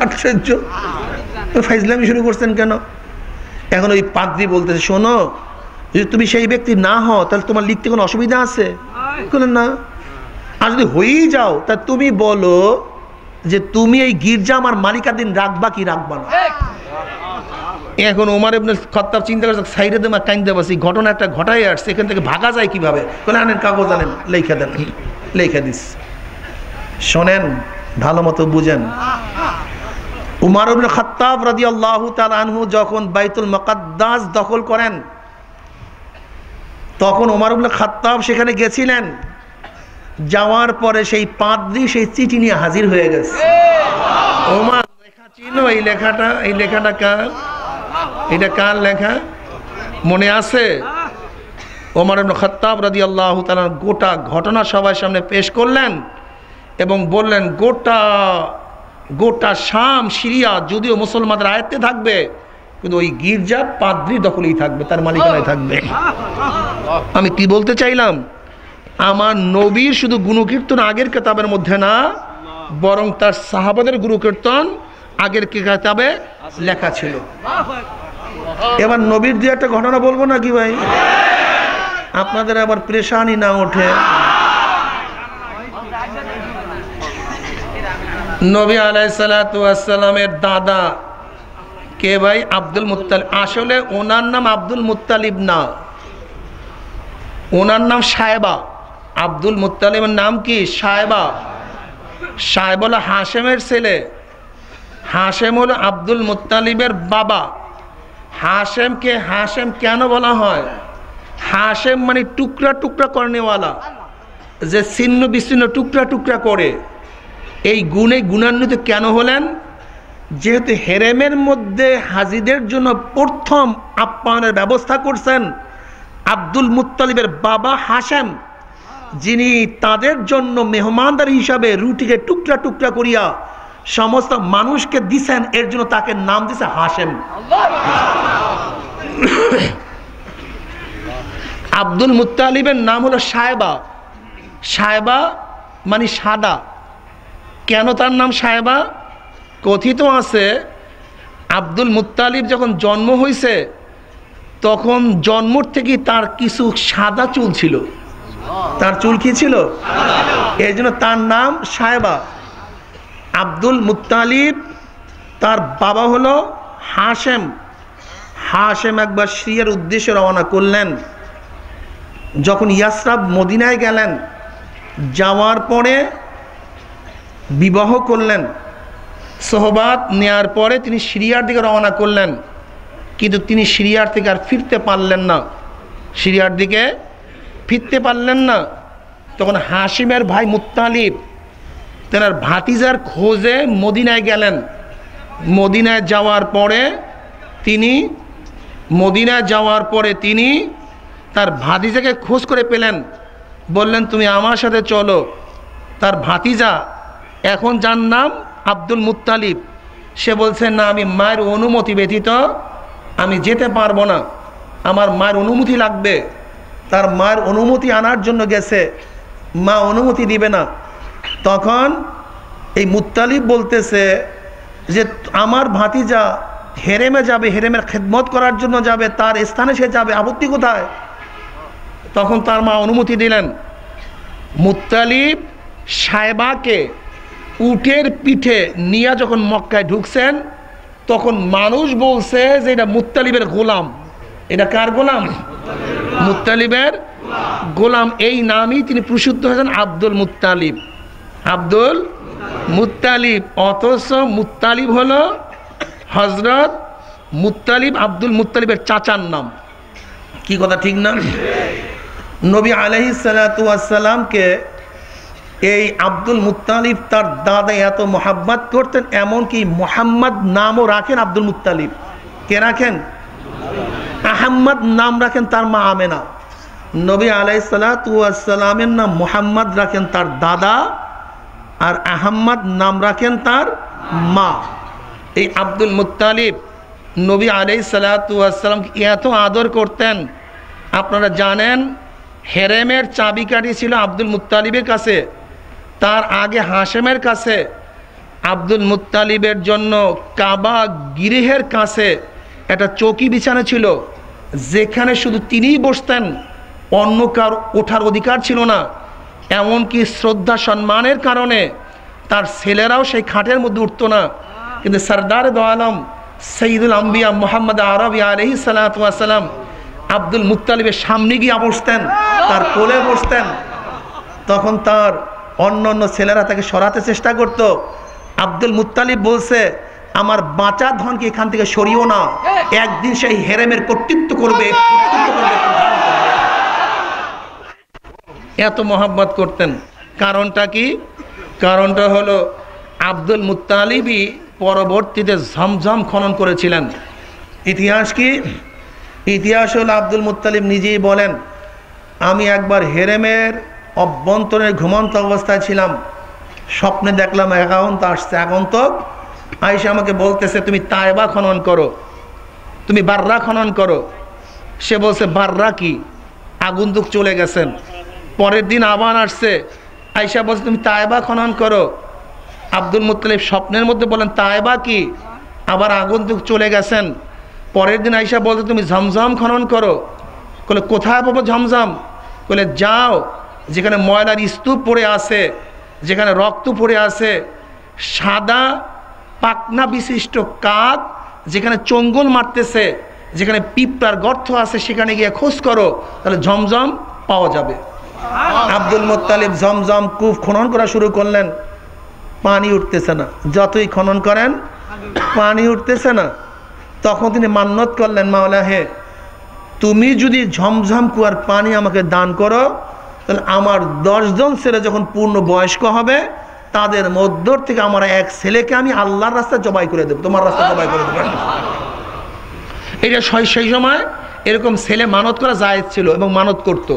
আশ্চর্য, ফাইজলামি শুরু করছেন কেন? এখন ওই পাদ্রী বলতেছে, শোনো, যদি তুমি সেই ব্যক্তি না হও, তাহলে তোমার লিখতে কোনো অসুবিধা আছে? না। আর যদি হয়েই যাও, তা তুমি বলো যে তুমি এই গির্জা আমার মালিকাধীন রাখবা কি রাখবা না। এখন ওমর ইবনে খাত্তাব চিন্তা করছে, সাইডে দেমা কাইন্দে বাসি, ঘটনা একটা ঘটাই আসছে, এখান থেকে ভাগা যায় কিভাবে? আনেন কাগজ, আনেন, লেখা দেন, লেখা দিস। শোনেন, ভালো মতো বুঝেন। ওমর ইবনে খাত্তাব রাদিয়াল্লাহু তাআলা আনহু যখন বাইতুল মুকাদ্দাস দখল করেন, তখন ওমর ইবনে খাত্তাব সেখানে গেছিলেন। যাওয়ার পরে সেই পাদ্রী সেই চিঠি নিয়ে হাজির হয়ে গেছে। ওমর, লেখা চিনো? এই লেখাটা কার? এটা কার লেখা মনে আছে? ওমর ইবনে খাত্তাব রাদিয়াল্লাহু তাআলা গোটা ঘটনা সবার সামনে পেশ করলেন এবং বললেন, গোটা শাম, সিরিয়া যদিও মুসলমানদের আয়ত্তে থাকবে, কিন্তু ওই গির্জা পাদ্রী দখলেই থাকবে, তার মালিকানায় থাকবে। আমি কি বলতে চাইলাম, আমার নবীর শুধু গুণকীর্তন আগের কিতাবের মধ্যে না, বরং তার সাহাবাদের গুণকীর্তন আগের কিতাবে লেখা ছিল। এবার নবীর দিয়ে একটা ঘটনা বলবো নাকি ভাই, আপনাদের আবার পেরেশানি না ওঠে। নবী আলাইহিস সালাতু ওয়াস সালামের দাদা কে ভাই? Abdul Muttalib. আসলে ওনার নাম আব্দুল মুত্তালিব না, ওনার নাম সায়েবা। আব্দুল মুত্তালিবের নাম কি? সায়েবা। সায়েব হলো হাশেমের ছেলে। হাশেম হলো আব্দুল মুত্তালিবের বাবা। হাশেমকে হাশেম কেন বলা হয়? হাশেম মানে টুকরা টুকরা করনেওয়ালা, যে ছিন্ন বিচ্ছিন্ন টুকরা টুকরা করে। এই গুণে গুণান্বিত কেন হলেন? যেহেতু হেরেমের মধ্যে হাজিদের জন্য প্রথম আপ্যায়নের ব্যবস্থা করছেন আব্দুল মুত্তালিবের বাবা হাশেম, যিনি তাদের জন্য মেহমানদার হিসাবে রুটিকে টুকরা টুকরা করিয়া সমস্ত মানুষকে দিছেন, এর জন্য তাকে নাম দিছে হাশেম। আব্দুল মুত্তালিবের নাম হলো সাহেবা। সাহেবা মানে সাদা। কেন তার নাম সাহেবা? কথিত আছে আব্দুল মুত্তালিব যখন জন্ম হয়েছে তখন জন্ম থেকে তার কিছু সাদা চুল ছিল। তার চুল কি ছিল? এই জন্য তার নাম সাহেবা। আব্দুল মুত্তালিব তার বাবা হলো হাশেম। হাশেম একবার সিরিয়ার উদ্দেশ্যে রওনা করলেন। যখন ইয়াসরাব মদিনায় গেলেন, যাওয়ার পরে বিবাহ করলেন, সোহবাত নেয়ার পরে তিনি সিরিয়ার দিকে রওনা করলেন। কিন্তু তিনি সিরিয়ার থেকে আর ফিরতে পারলেন না, সিরিয়ার দিকে ফিরতে পারলেন না। তখন হাশিমের ভাই মুত্তালিব তেনার ভাতিজার খোঁজে মদিনায় গেলেন। মদিনায় যাওয়ার পরে তিনি তার ভাতিজাকে খোঁজ করে পেলেন। বললেন, তুমি আমার সাথে চলো। তার ভাতিজা, এখন যার নাম আব্দুল মুত্তালিব, সে বলছে, না, আমি মায়ের অনুমতি ব্যতীত আমি যেতে পারবো না, আমার মায়ের অনুমতি লাগবে। তার মায়ের অনুমতি আনার জন্য গেছে, মা অনুমতি দিবে না। তখন এই মুত্তালিব বলতেছে যে আমার ভাতিজা হেরেমে যাবে, হেরেমের খেদমত করার জন্য যাবে, তার স্থানে সে যাবে, আপত্তি কোথায়? তখন তার মা অনুমতি দিলেন। মুত্তালিব সাহেবাকে উটের পিঠে নিয়ে যখন মক্কায় ঢুকছেন, তখন মানুষ বলছে যে এটা মুত্তালিবের গোলাম। এটা কার গোলাম? মুত্তালিবের গোলাম। এই নামই তিনি প্রসিদ্ধ হয়েছেন আব্দুল মুত্তালিব। Abdul Muttalib. অথচ মুত্তালিব হলো হজরত মুত্তালিব আব্দুল মুত্তালিবের চাচার নাম। কি কথা ঠিক না? নবী আলাইহিস সালাতু ওয়াস সালামকে এই আব্দুল মুত্তালিব তার দাদা এত মোহাব্বত করতেন, এমনকি মোহাম্মদ নামও রাখেন আব্দুল মুত্তালিব। কে রাখেন? আহম্মদ নাম রাখেন তার মা আমেনা। নবী আলাইহিস সালাতু ওয়াস সালামের নাম মোহাম্মদ রাখেন তার দাদা, আর আহম্মদ নাম রাখেন তার মা। এই আব্দুল মুত্তালিব নবী আলাইহিস সালাতু ওয়াস সালামকে এত আদর করতেন। আপনারা জানেন হেরেমের চাবিকাঠি ছিল আব্দুল মুত্তালিবের কাছে, তার আগে হাশেমের কাছে। আব্দুল মুত্তালিবের জন্য কাবা গৃহের কাছে একটা চৌকি বিছানো ছিল, যেখানে শুধু তিনিই বসতেন, অন্য কার ওঠার অধিকার ছিল না। এমনকি শ্রদ্ধা সম্মানের কারণে তার ছেলেরাও সেই খাটের মধ্যে উঠত না। কিন্তু সরদার দো আলম সঈদুল আম্বিয়া মুহাম্মদ আরবি আলাইহিস সালাতু ওয়াস সালাম আব্দুল মুত্তালিবের সামনে গিয়ে বসতেন, তার কোলে বসতেন। তখন তার অন্য ছেলেরা তাকে সরাতে চেষ্টা করত। আব্দুল মুত্তালিব বলছে, আমার বাঁচা ধনকে এখান থেকে সরিও না, একদিন সেই হেরেমের কর্তৃত্ব করবে। এত মহব্বত করতেন। কারণটা কি? কারণটা হলো আব্দুল মুত্তালিবই পরবর্তীতে ঝমঝম খনন করেছিলেন। ইতিহাস কি? ইতিহাস হলো আব্দুল মুত্তালিব নিজেই বলেন, আমি একবার হেরেমের অভ্যন্তরে ঘুমন্ত অবস্থায় ছিলাম, স্বপ্নে দেখলাম একান্ত আসছে। আগন্তক আয়েশা আমাকে বলতেছে, তুমি তায়েবা খনন করো, তুমি বাররা খনন করো। সে বলছে, বাররা কি? আগন্তুক চলে গেছেন। পরের দিন আবার আসছে, আয়েশা বলছে, তুমি তায়েবা খনন করো। আব্দুল মুত্তালিব স্বপ্নের মধ্যে বলেন, তায়েবা কি? আবার আগন্তুক চলে গেছেন। পরের দিন আয়েশা বলছে, তুমি ঝমঝম খনন করো। বলে, কোথায় পাবো ঝমঝম? বলে, যাও, যেখানে ময়লার স্তূপ পড়ে আছে, যেখানে রক্ত পড়ে আছে, সাদা পাখনা বিশিষ্ট কাক যেখানে চঙ্গল মারতেছে, যেখানে পিঁপড়ার গর্ত আছে, সেখানে গিয়ে খোঁজ করো, তাহলে ঝমঝম পাওয়া যাবে। আব্দুল মুত্তালিব ঝমঝম কূপ খনন করা শুরু করলেন, পানি উঠতেছে না। যতই খনন করেন পানি উঠতেছে না। তখন তিনি মান্নত করলেন, মাওলা হে, তুমি যদি ঝমঝম কুয়ার পানি আমাকে দান করো, তাহলে আমার 10 জন ছেলে যখন পূর্ণ বয়স্ক হবে, তাদের মধ্য থেকে আমার এক ছেলেকে আমি আল্লাহর রাস্তায় জবাই করে দেবো, তোমার রাস্তায় জবাই করে দেবো। এটা সেই সময় এরকম ছেলে মানত করা জায়েজ ছিল এবং মানত করতো।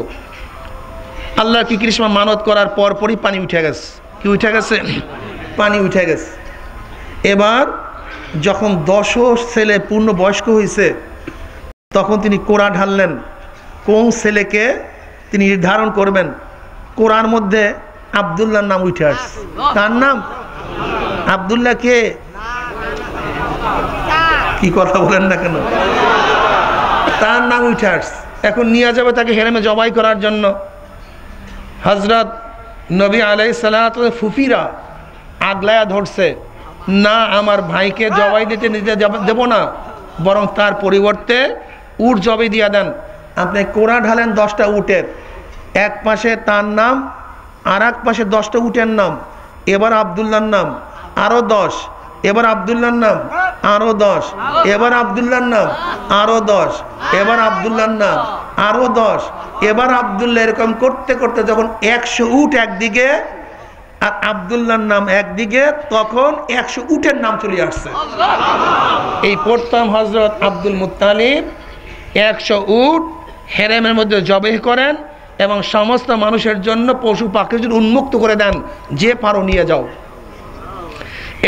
আল্লাহ কি কৃষ্ণ মানত করার পরপরই পানি উঠে গেছে। কি উঠে গেছে? পানি উঠে গেছে। এবার যখন 10 ছেলে পূর্ণ বয়স্ক হয়েছে, তখন তিনি কোরআন ঢাললেন। কোন ছেলেকে তিনি নির্ধারণ করবেন? কোরআন মধ্যে আব্দুল্লাহর নাম উঠে আসছে। তার নাম আব্দুল্লাহ কে? কি কথা বলেন না কেন? তার নাম উঠে আসছে। এখন নিয়ে যাবে তাকে হেরেমে জবাই করার জন্য। হযরত নবী আলাইহিস সালাতু ফুফিরা আগলায়া ধরছে, না আমার ভাইকে জবাই দিতে দেব না, বরং তার পরিবর্তে উট জবাই দিয়া দেন। আপনি কোরআন ঢালেন 10টা উটের, এক পাশে তার নাম, আর এক পাশে 10টা উটের নাম। এবার আব্দুল্লাহর নাম আরো 10, এবার আব্দুল্লাহর নাম আরো 10, এবার আব্দুল্লাহর নাম আরো 10, এবার আব্দুল্লাহর নাম আরো 10, এবার আব্দুল্লাহ। এরকম করতে করতে যখন 100 উট একদিকে আর আব্দুল্লাহর নাম একদিকে, তখন 100 উটের নাম চলে আসছে। এই প্রথম হযরত আব্দুল মুত্তালিব 100 উট হেরেমের মধ্যে জবাই করেন এবং সমস্ত মানুষের জন্য পশু পাখির জন্য উন্মুক্ত করে দেন, যে পারো নিয়ে যাও।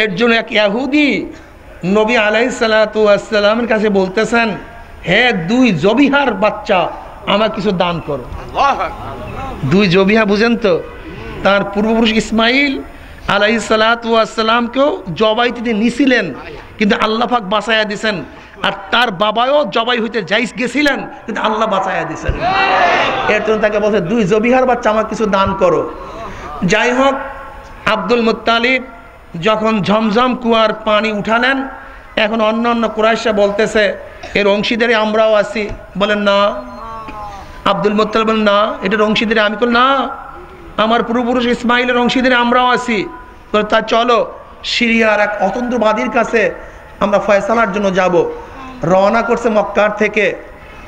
এর জন্য এক ইহুদি নবী আলাইহিস সালাতু ওয়াস সালামের কাছে বলতেছেন, হে 2 জবিহার বাচ্চা, আমার কিছু দান করো। 2 জবিহা বুঝেন তো? তার পূর্বপুরুষ ইসমাইল আলাইহিস সালাতু ওয়াস সালামকেও জবাই দিতে নিছিলেন, কিন্তু আল্লাহ পাক বাঁচাইয়া দিয়েছেন। আর তার বাবাও জবাই হইতে গেছিলেন, কিন্তু আল্লাহ বাঁচাইয়া দিয়েছেন। এর জন্য তাকে বলছে 2 জবিহার বাচ্চা, আমার কিছু দান করো। যাই হোক, আব্দুল মুত্তালিব যখন ঝমঝম কুয়ার পানি উঠালেন, এখন অন্য অন্য কুরাইশরা বলতেছে এর অংশীদারে আমরাও আছি। বলেন না। আব্দুল মুত্তালিব বলেন না, এটার অংশীদারে আমি। বল না, আমার পূর্বপুরুষ ইসমাইলের অংশীদারে আমরাও আছি। তা চলো সিরিয়ার এক অতন্ত্রবাদীর কাছে আমরা ফয়সালার জন্য যাব। রওনা করছে মক্কার থেকে।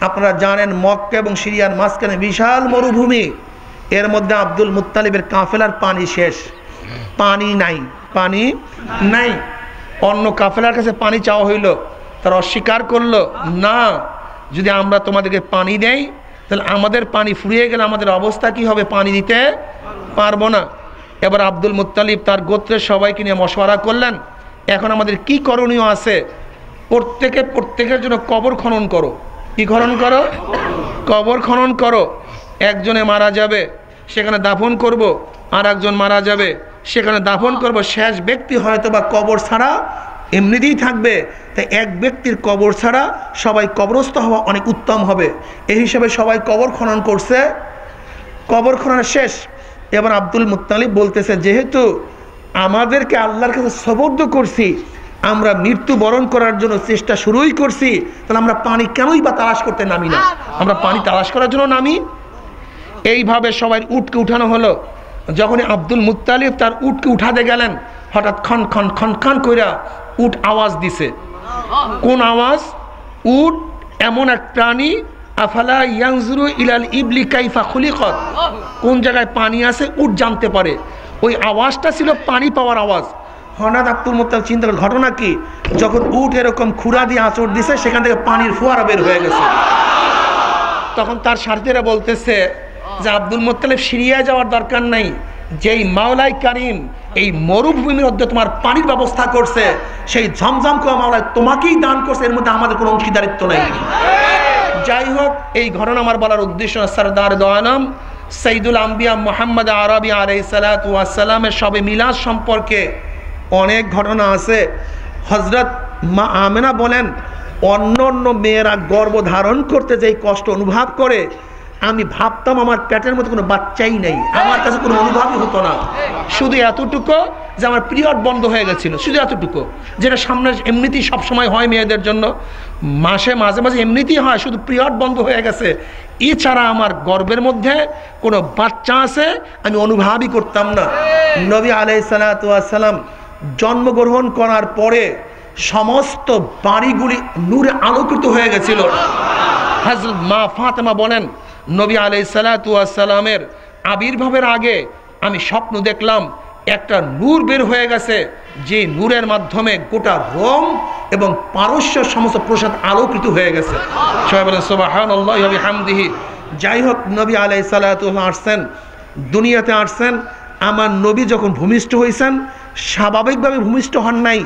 আপনারা জানেন মক্কা এবং সিরিয়ার মাঝখানে বিশাল মরুভূমি। এর মধ্যে আব্দুল মুত্তালিবের কাফেলার পানি শেষ, পানি নাই, পানি নাই। অন্য কাফেলার কাছে পানি চাওয়া হইল, তারা অস্বীকার করলো, না, যদি আমরা তোমাদেরকে পানি দেই তাহলে আমাদের পানি ফুরিয়ে গেলে আমাদের অবস্থা কি হবে? পানি দিতে পারবো না। এবার আব্দুল মুত্তালিব তার গোত্রের সবাইকে নিয়ে মশওয়ারা করলেন, এখন আমাদের কি করণীয় আছে? প্রত্যেকের জন্য কবর খনন করো। কি খনন করো? কবর খনন করো। একজনে মারা যাবে, সেখানে দাফন করব, আর একজন মারা যাবে, সেখানে দাফন করব। শেষ ব্যক্তি হয়তো বা কবর ছাড়া এমনিতেই থাকবে, তাই এক ব্যক্তির কবর ছাড়া সবাই কবরস্থ হওয়া অনেক উত্তম হবে। এই হিসাবে সবাই কবর খনন করছে। কবর খনন শেষ। এবার আব্দুল মুত্তালিব বলতেছে, যেহেতু আমাদেরকে আল্লাহর কাছে সুপর্দ করছি, আমরা মৃত্যুবরণ করার জন্য চেষ্টা শুরুই করছি, তাহলে আমরা পানি কেনই বা তালাশ করতে নামি না? আমরা পানি তালাশ করার জন্য নামি। এইভাবে সবাই উটকে উঠানো হলো। যখন আব্দুল মুত্তালিব তার উটকে উঠাতে গেলেন, হঠাৎ খন খন খন খন কইরা উট আওয়াজ দিছে। কোন আওয়াজ? উট এমন এক প্রাণী, আফালা ইয়ানজুরু ইলাল ইবলি কাইফা খুলিকাত, কোন জায়গায় পানি আছে উট জানতে পারে। ওই আওয়াজটা ছিল পানি পাওয়ার আওয়াজ। হঠাৎ আব্দুল মুত্তালিব চিন্তা করে, ঘটনা কি? যখন উট এরকম খুরা দিয়ে আঁচড় দিছে, সেখান থেকে পানির ফোয়ারা বের হয়ে গেছে। তখন তার সাথীরা বলতেছে যে আব্দুল মুত্তালিব সিরিয়া যাওয়ার দরকার নাই, যেই মাওলাই কারিম এই মরুভূমির মধ্যে তোমার পানির ব্যবস্থা করছে, সেই ঝমঝম কুয়া মাওলাই তোমাকেই দান করছে, এর মধ্যে আমাদের কোনো অংশীদারিত্ব নাই। যাই হোক, এই ঘটনা আমার বলার উদ্দেশ্য সরদার দো আলম সঈদুল আম্বিয়া মুহাম্মদ আরবি আলাইহিস সালাতু ওয়াস সালামের শবে মিলাদ সম্পর্কে অনেক ঘটনা আছে। হযরত মা আমেনা বলেন, অন্য অন্য মেয়েরা গর্ভধারণ করতে যেই কষ্ট অনুভব করে, আমি ভাবতাম আমার পেটের মধ্যে কোনো বাচ্চাই নেই, আমার কাছে কোনো অনুভবই হতো না। শুধু এতটুকু যে আমার পিরিয়ড বন্ধ হয়ে গেছিল, শুধু এতটুকু, যেটা সামনে এমনিতেই সবসময় হয় মেয়েদের জন্য, মাসে মাঝে মাঝে এমনিতেই হয়, শুধু পিরিয়ড বন্ধ হয়ে গেছে। এছাড়া আমার গর্ভের মধ্যে কোনো বাচ্চা আছে আমি অনুভবই করতাম না। নবী আলাইহিস সালাতু ওয়াস সালাম জন্মগ্রহণ করার পরে সমস্ত বাড়িগুলি নূরে আলোকিত হয়ে গেছিল। হযরত মা ফাতেমা বলেন, নবী আলাইহিস সালাতু ওয়াস সালামের আবির্ভাবের আগে আমি স্বপ্ন দেখলাম একটা নূর বের হয়ে গেছে, যে নূরের মাধ্যমে গোটা রোম এবং পারস্য সমস্ত প্রসাদ আলোকিত হয়ে গেছে। সবাই বলেন সুবহানাল্লাহি ওয়া বিহামদিহি। যাই হোক, নবী আলাইহিস সালাতু আসছেন, দুনিয়াতে আসছেন। আমার নবী যখন ভূমিষ্ঠ হয়েছেন, স্বাভাবিকভাবে ভূমিষ্ঠ হন নাই।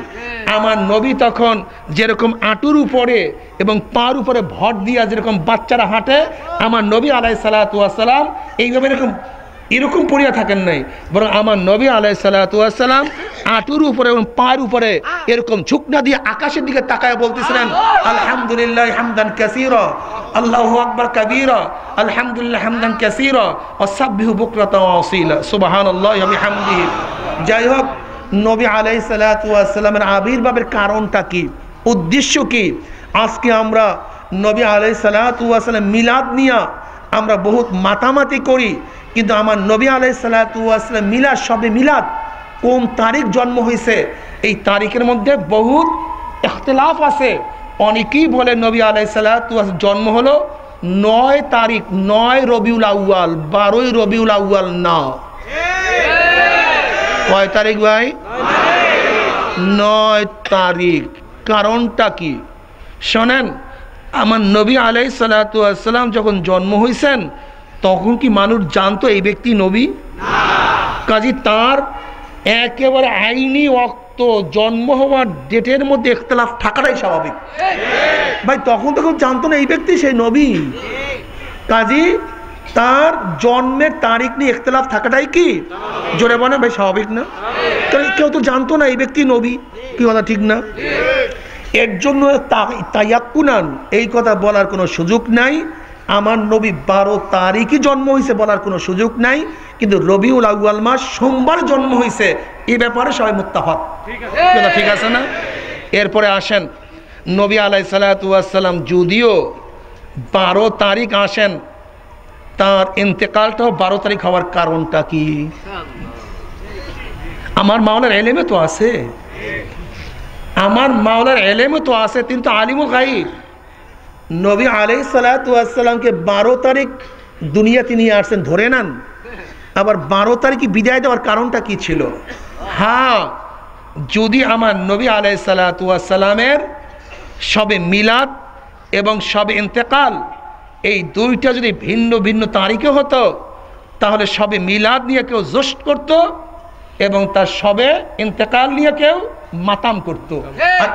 আমার নবী তখন যেরকম আঁটুর উপরে এবং পার উপরে ভর দিয়া যেরকম বাচ্চারা হাঁটে, আমার নবী আলাইহিস সালাতু ওয়াস সালাম এইভাবে এরকম পড়িয়া থাকেন নাই, বরং আমার নবী আলাইহিস সালাতু ওয়াস সালাম আঁটুর উপরে এবং পায়ের উপরে এরকম ঝুঁকনা দিয়ে আকাশের দিকে তাকায় বলতেছিলেন, আলহামদুলিল্লাহ হামদান কাসীরা, আল্লাহু আকবার কাবীরা, আলহামদুলিল্লাহ হামদান কাসীরা, ওয়াসাব্বিহু বুকরাতাও ওয়া আসীলা, সুবহানাল্লাহি ওয়া বিহামদিহি। যাই হোক, নবী আলাইহিস সালাতু ওয়াস সালামের আবির্ভাবের কারণটা কি, উদ্দেশ্য কি? আজকে আমরা নবী আলাইহিস সালাতু ওয়াস সালাম মিলাদ নিয়ে আমরা বহুত মাতামাতি করি, কিন্তু আমার নবী আলাইহিস সালাতু ওয়াস সালাম মিলাদ, সবে মিলাদ কোন তারিখ জন্ম হয়েছে, এই তারিখের মধ্যে বহুত ইখতিলাফ আছে। অনেকেই বলে নবী আলাইহিস সালাতু ওয়াস জন্ম হলো 9 তারিখ, 9 রবিউল আউয়াল, 12 রবিউল আউয়াল না। কয় তারিখ ভাই? 9 তারিখ। কারণটা কি শোনেন, আমার নবী আলাইহিস সালাতু ওয়াস সালাম যখন জন্ম হয়েছেন তখন কি মানুষ জানতো এই ব্যক্তি নবী? কাজী তার একেবারে আইনি ওয়াক্ত জন্ম হওয়ার ডেটের মধ্যে ইখতিলাফ থাকাটাই স্বাভাবিক ভাই। তখন জানতো না এই ব্যক্তি সেই নবী। কাজী তার জন্মের তারিখ নিয়ে ইখতিলাফ থাকাটাই কি জোরে বলেন ভাই স্বাভাবিক না? কেউ তো জানতো না এই ব্যক্তি নবী, কি কথা ঠিক না? এর জন্য তায়াক্কুনান এই কথা বলার কোনো সুযোগ নাই। আমার নবী 12 তারিখই জন্ম হয়েছে বলার কোনো সুযোগ নাই, কিন্তু রবিউল আউয়াল মাস সোমবার জন্ম হয়েছে এই ব্যাপারে সবাই মুত্তাফাক। ঠিক আছে না? এরপরে আসেন, নবী আলাইহিস সালাতু ওয়াস সালাম যদিও 12 তারিখ আসেন, তার ইন্তেকালটাও 12 তারিখ হওয়ার কারণটা কি? আমার মাওলার এলেমে তো আছে, আমার মাওলার এলেমে তো আছে, তিনি তো আলিমুল গায়ব। নবী আলাইহিস সালাতু ওয়াস সালামকে 12 তারিখ দুনিয়াতে নিয়ে আসছেন, ধরে নেন। আবার 12 তারিখে বিদায় দেওয়ার কারণটা কি ছিল? হ্যাঁ, যদি আমার নবী আলাইহিস সালাতু ওয়াস সালামের সবে মিলাদ এবং সবে ইন্তেকাল এই দুইটা যদি ভিন্ন ভিন্ন তারিখে হতো, তাহলে সবে মিলাদ নিয়ে কেউ জোশ করত এবং তার সবে ইন্তেকাল নিয়ে কেউ মাতাম করত। আর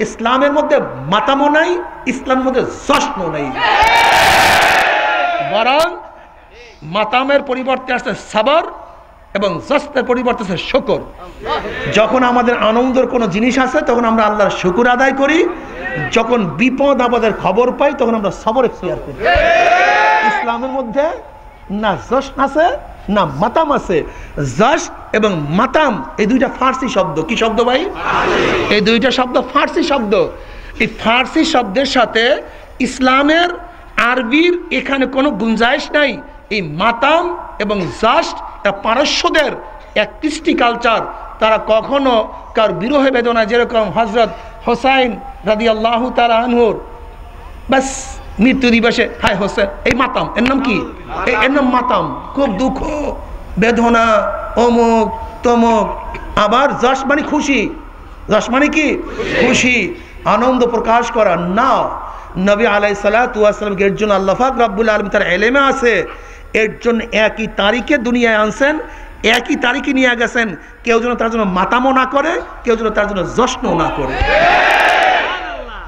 ইসলামের মধ্যে মাতামও নাই, ইসলামের মধ্যে জশ্নও নাই, বরং মাতামের পরিবর্তে আসছে সবর এবং জশ্নের পরিবর্তে আছে শুকর। যখন আমাদের আনন্দের কোনো জিনিস আছে তখন আমরা আল্লাহর শুকর আদায় করি, যখন বিপদ আপদের খবর পাই তখন আমরা সবর ইখতিয়ার করি। ইসলামের মধ্যে না জশ্ন আছে না মাতাম আছে। জশ্ন এবং মাতাম এই দুইটা ফার্সি শব্দ। কি শব্দ ভাই? এই দুইটা শব্দ ফার্সি শব্দ। এই ফার্সি শব্দের সাথে ইসলামের আরবির এখানে কোনো গুঞ্জাইশ নাই। এই মাতাম এবং জশ্ন পারস্যদের এক কৃষ্টি কালচার। তারা কখনো কার বিরহে বেদনা, যেরকম হজরত হোসাইন রাদিয়াল্লাহু তাআলা আনহুর বাস মৃত্যু দিবসে হায় হোসেন, এই মাতাম, এর নাম কি? এর নাম মাতাম। খুব দুঃখ বেদনা অমুক তমুক। আবার জশ মানে খুশি। জশ মানে কি? খুশি, আনন্দ প্রকাশ করা না। নবী আলাইহিস সালাতু ওয়াস সালাম এর জন্য আল্লাহ পাক রব্বুল আলামিন তার ইলমে আছে, এর জন্য একই তারিখে দুনিয়ায় আনছেন, একই তারিখে নিয়ে গেছেন। কেউ যেন তার জন্য মাতামও না করে, কেউ যেন তার জন্য জশ্নও না করে।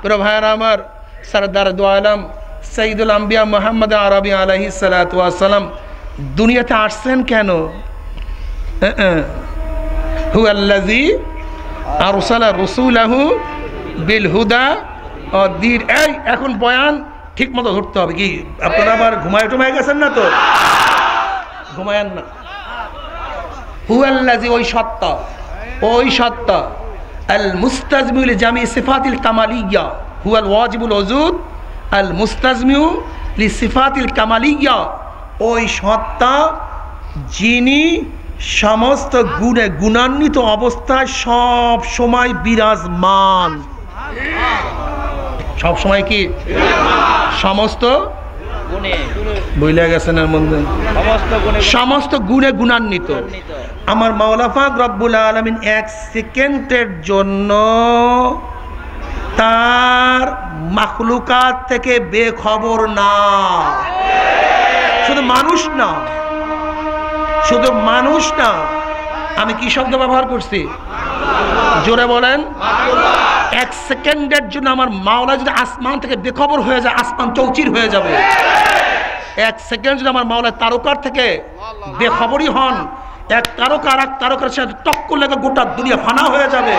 প্রিয় ভাইরা আমার, সরদার দু আলম সঈদুল আম্বিয়া মুহাম্মদ আরবি আলাইহিস সালাতু ওয়াস সালাম দুনিয়াতে আসছেন কেন? হুয়াল্লাযী আরসালা রাসূলাহু বিল হুদা ওয়া দীন। এই এখন বয়ান ঠিক মতো ধরতে হবে। কি আপনারা আবার ঘুমায় গেছেন না তো? ঘুমায়েন না। হুয়াল্লাযী ওই সত্তা আল মুস্তাজমিউ লিজামি সিফাতিল কামালিয়্যা হুয়াল ওয়াজিবুল ওজুদ আল মুস্তাজমিউ লিসিফাতিল কামালিয়্যা। ওই সত্তা যিনি সমস্ত গুণে গুণান্বিত অবস্থায় সব সময় বিরাজমান। সব সময় কি সমস্ত বুঝলে গেছেন এর মধ্যে সমস্ত গুণে গুণান্বিত। আমার মাওলা পাক রব্বুল আলামিন এক সেকেন্ডের জন্য তার মাখলুকাত থেকে বেখবর না। শুধু মানুষ না, শুধু মানুষ না, আমি কি শব্দ ব্যবহার করছি জোরে বলেন? এক সেকেন্ডের জন্য আমার মাওলা যদি আসমান থেকে বেখবর হয়ে যায়, আসমান চৌচির হয়ে যাবে। এক সেকেন্ড যদি আমার মাওলা তারকার থেকে বেখবরই হন, এক তারকা আর এক তারকার সাথে টক্কর লেগে গোটা দুনিয়া ফানা হয়ে যাবে।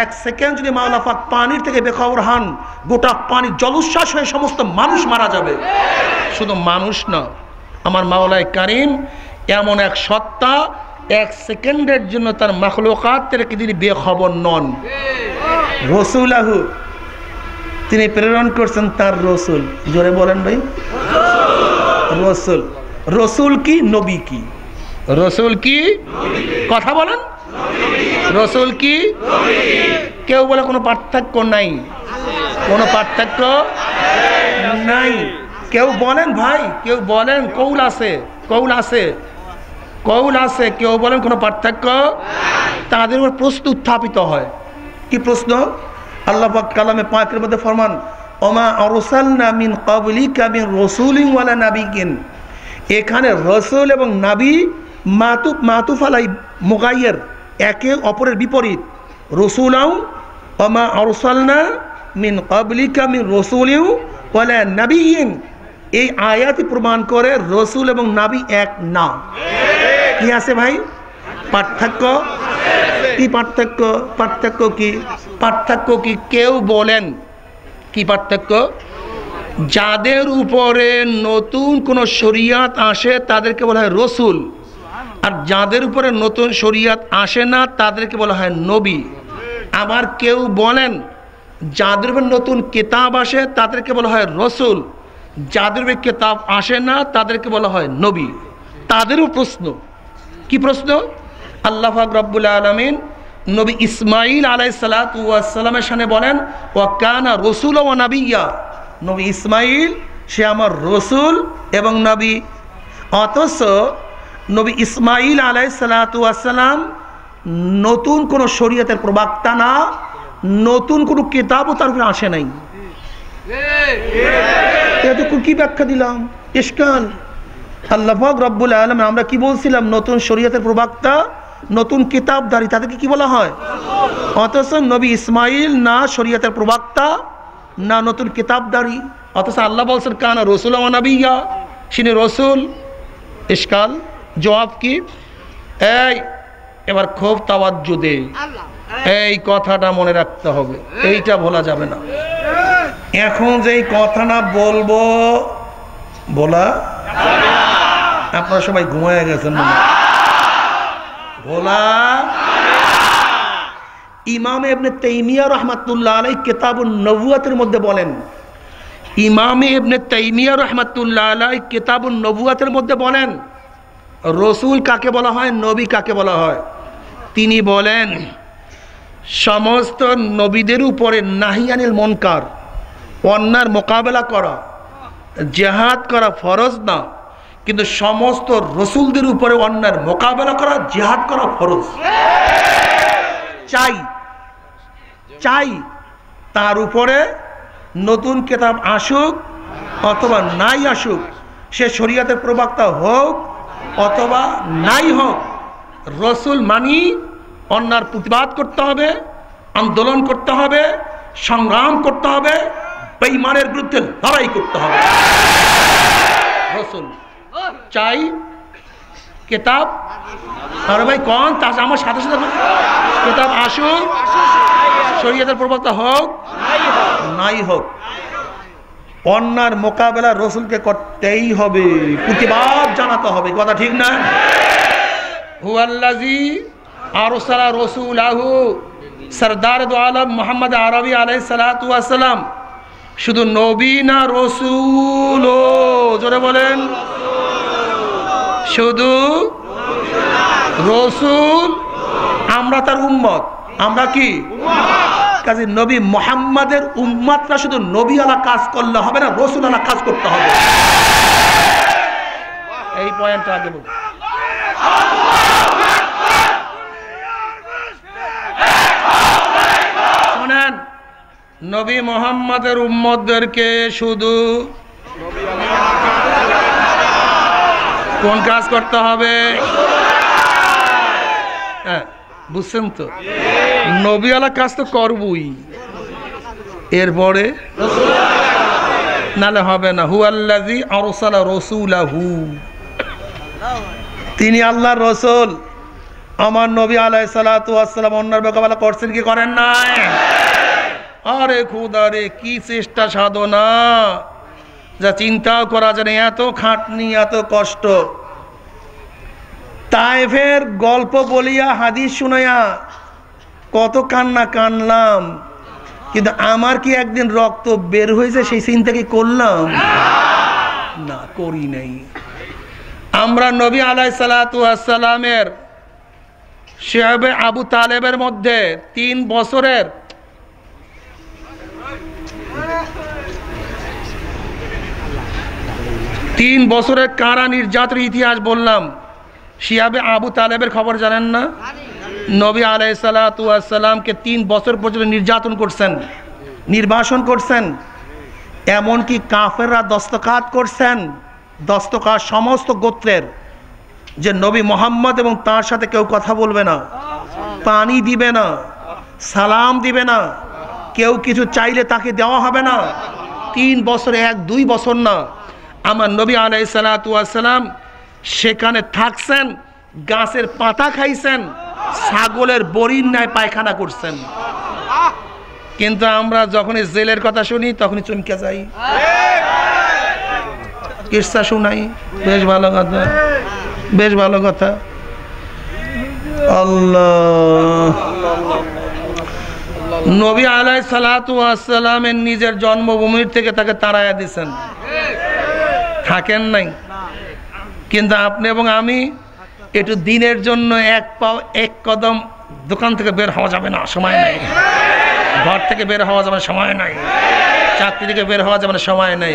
এক সেকেন্ড যদি মাওলা পাক পানির থেকে বেখবর হন, গোটা পানি জলোচ্ছ্বাস হয়ে সমস্ত মানুষ মারা যাবে। শুধু মানুষ না, আমার মাওলায়ে কারীম এমন এক সত্তা, এক সেকেন্ডের জন্য তার মাখলুকাত থেকে তিনি বেখবর নন। রসুলাহু, তিনি প্রেরণ করছেন তার রসুল। জোরে বলেন ভাই, রসুল। রসুল কি নবী কি? রসুল কি? কথা বলেন। রসুল কি? কেউ বলে কোনো পার্থক্য নাই, কোনো পার্থক্য নাই। কেউ বলেন ভাই, কেউ বলেন কৌল আছে, কৌল আছে, কৌল আছে, কেউ বলেন কোনো পার্থক্য। তাদের উপর প্রশ্ন উত্থাপিত হয়। কি প্রশ্ন? আল্লাহ পাক কালামে পাকের মধ্যে ফরমান, ওমা আরসালনা মিন ক্বাবলিকা মিন রাসূলিন ওয়ালা নাবিয়্যিন। এখানে রসুল এবং নাবী মাতুফ আলাই মুগাইয়্যির, একে অপরের বিপরীত। রসুলাও ওমা আরসালনা মিন ক্বাবলিকা মিন রাসূলিন ওয়ালা নাবিয়্যিন। এই আয়াতই প্রমাণ করে রসুল এবং নাবী এক না। কি আছে ভাই? পার্থক্য কি? পার্থক্য, পার্থক্য কি? পার্থক্য কি? কেউ বলেন কি পার্থক্য? যাদের উপরে নতুন কোনো শরিয়াত আসে তাদেরকে বলা হয় রসুল, আর যাদের উপরে নতুন শরিয়াত আসে না তাদেরকে বলা হয় নবী। আবার কেউ বলেন যাদের উপর নতুন কিতাব আসে তাদেরকে বলা হয় রসুল, যাদের উপরে কিতাব আসে না তাদেরকে বলা হয় নবী। তাদেরও প্রশ্ন। কি প্রশ্ন? আল্লাহ পাক রব্বুল আলামিন নবী ইসমাইল আলাইহিস সালাতু ওয়াস সালামের সামনে বলেন, ওয়া কানা রাসূলা ওয়া নাবিয়্যা। নবী ইসমাইল সে আমার রসুল এবং নবী। অথচ নবী ইসমাইল আলাইহিস সালাতু ওয়াস সালাম নতুন কোনো শরীয়তের প্রবক্তা না, নতুন কোনো কিতাবও তার উপরে আসে নাই। এতটুকু কি ব্যাখ্যা দিলাম? ইশকাল। আল্লাহ পাক রব্বুল আলামিন, আমরা কি বলছিলাম? নতুন শরীয়তের প্রবক্তা, নতুন কিতাবধারী, তাদেরকে কি বলা হয়? অথচ নবী ইসমাইল না শরীয়তের প্রবক্তা না নতুন কিতাবধারী, অথচ আল্লাহ বলছেন কানা রাসূলা ওয়া নাবিয়্যা, তিনি রসুল। ইশকাল। জবাব কি? এই এবার খুব তাওয়াজ্জু দে, এই কথাটা মনে রাখতে হবে, এইটা ভোলা যাবে না। এখন যেই কথাটা বলবো বলা, আপনারা সবাই ঘুমায় গেছেন না? বলা ইমাম ইবনে তাইমিয়া রাহমাতুল্লাহ আলাইহি কিতাবুন নবুওয়াতের মধ্যে বলেন, ইমাম ইবনে তাইমিয়া রাহমাতুল্লাহ আলাইহি কিতাবুন নবুওয়াতের মধ্যে বলেন রসুল কাকে বলা হয়, নবী কাকে বলা হয়। তিনি বলেন সমস্ত নবীদের উপরে নাহিয়ানিল মুনকার, অন্যায়ের মোকাবেলা করা, জিহাদ করা ফরজ না, কিন্তু সমস্ত রসুলদের উপরে অন্যায়ের মোকাবেলা করা, জিহাদ করা ফরজ। চাই চাই তার উপরে নতুন কিতাব আসুক অথবা নাই আসুক, সে শরীয়তের প্রবক্তা হোক অথবা নাই হোক, রসুল মানি অন্যার প্রতিবাদ করতে হবে, আন্দোলন করতে হবে, সংগ্রাম করতে হবে, বেঈমানের বিরুদ্ধে লড়াই করতে হবে। রসুল চাই, কিতাব আরে ভাই কন তা আমার সাথে সাথে কিতাব আসুক, শরীয়তের প্রবক্তা হোক নাই হোক, অন্যার মোকাবেলা রসুলকে করতেই হবে, প্রতিবাদ জানাতে হবে। কথা ঠিক না? হুয়াল্লাযী আরসালা রাসূলাহু সরদার দু আলম মুহাম্মদ আরবি আলাইহিস সালাতু ওয়াস সালাম শুধু নবী না রসুল। জোরে বলেন, শুধু রসুল। আমরা তার উম্মত। আমরা কি? কাজে নবী মুহাম্মাদের উম্মতরা শুধু নবী আলা কাজ করলে হবে না, রাসূল আলা কাজ করতে হবে। এই পয়েন্টটা আগে বলুন। শুনেন, নবী মুহাম্মাদের উম্মতদেরকে শুধু কোন কাজ করতে হবে? হ্যাঁ, বুঝছেন তো? নবী আলা কাজ তো করবই, এরপরে নালে হবে না। হুয়াল্লাযী আরসালা রাসূলাহু, তিনি আল্লাহর রাসূল। আমার নবী আলাইহিস সালাতু ওয়াস সালাম অন্যের মোকাবেলা করছেন কি করেন নাই? আরে খোদা রে, কি চেষ্টা সাধনা, যা চিন্তাও করা যায় না, এত খাটনি, এত কষ্ট। তায়েফের গল্প বলিয়া, হাদিস শুনাইয়া কত কান্না কানলাম, কিন্তু আমার কি একদিন রক্ত বের হয়েছে সেই চিন্তা কি করলাম? না, করি নাই। আমরা নবী আলাইহিস সালাতু ওয়াস সালামের সাহাবে আবু তালেবের মধ্যে 3 বছরের কারা নির্যাতনের ইতিহাস বললাম। শিহাবে আবু তালেবের খবর জানেন না? নবী আলাইহিস সালাতু ওয়াস সালামকে 3 বছর পর্যন্ত নির্যাতন করছেন, নির্বাসন করছেন। এমনকি কাফেররা দস্তখাত করছেন, দস্তখাত সমস্ত গোত্রের, যে নবী মুহাম্মদ এবং তার সাথে কেউ কথা বলবে না, পানি দিবে না, সালাম দিবে না, কেউ কিছু চাইলে তাকে দেওয়া হবে না। 3 বছর, 1-2 বছর না। আমার নবী আলাইহিস সালাতু ওয়াস সালাম সেখানে থাকছেন, গাছের পাতা খাইছেন, ছাগলের বড়ির ন্যায় পায়খানা করছেন। কিন্তু আমরা যখনই জেলের কথা শুনি তখনই চমকে যাই, কিসা শুনাই। বেশ ভালো কথা, বেশ ভালো কথা। আল্লাহ, নবী আলাইহিস সালাতু ওয়াস সালামের নিজের জন্মভূমির থেকে তাকে তাড়াইয়া দিয়েছেন, থাকেন নাই। কিন্তু আপনি এবং আমি একটু দিনের জন্য এক কদম দোকান থেকে বের হওয়া যাবে না, সময় নাই। ঘর থেকে বের হওয়া যাবে না, সময় নাই। চাকরি থেকে বের হওয়া যাবে না, সময় নাই।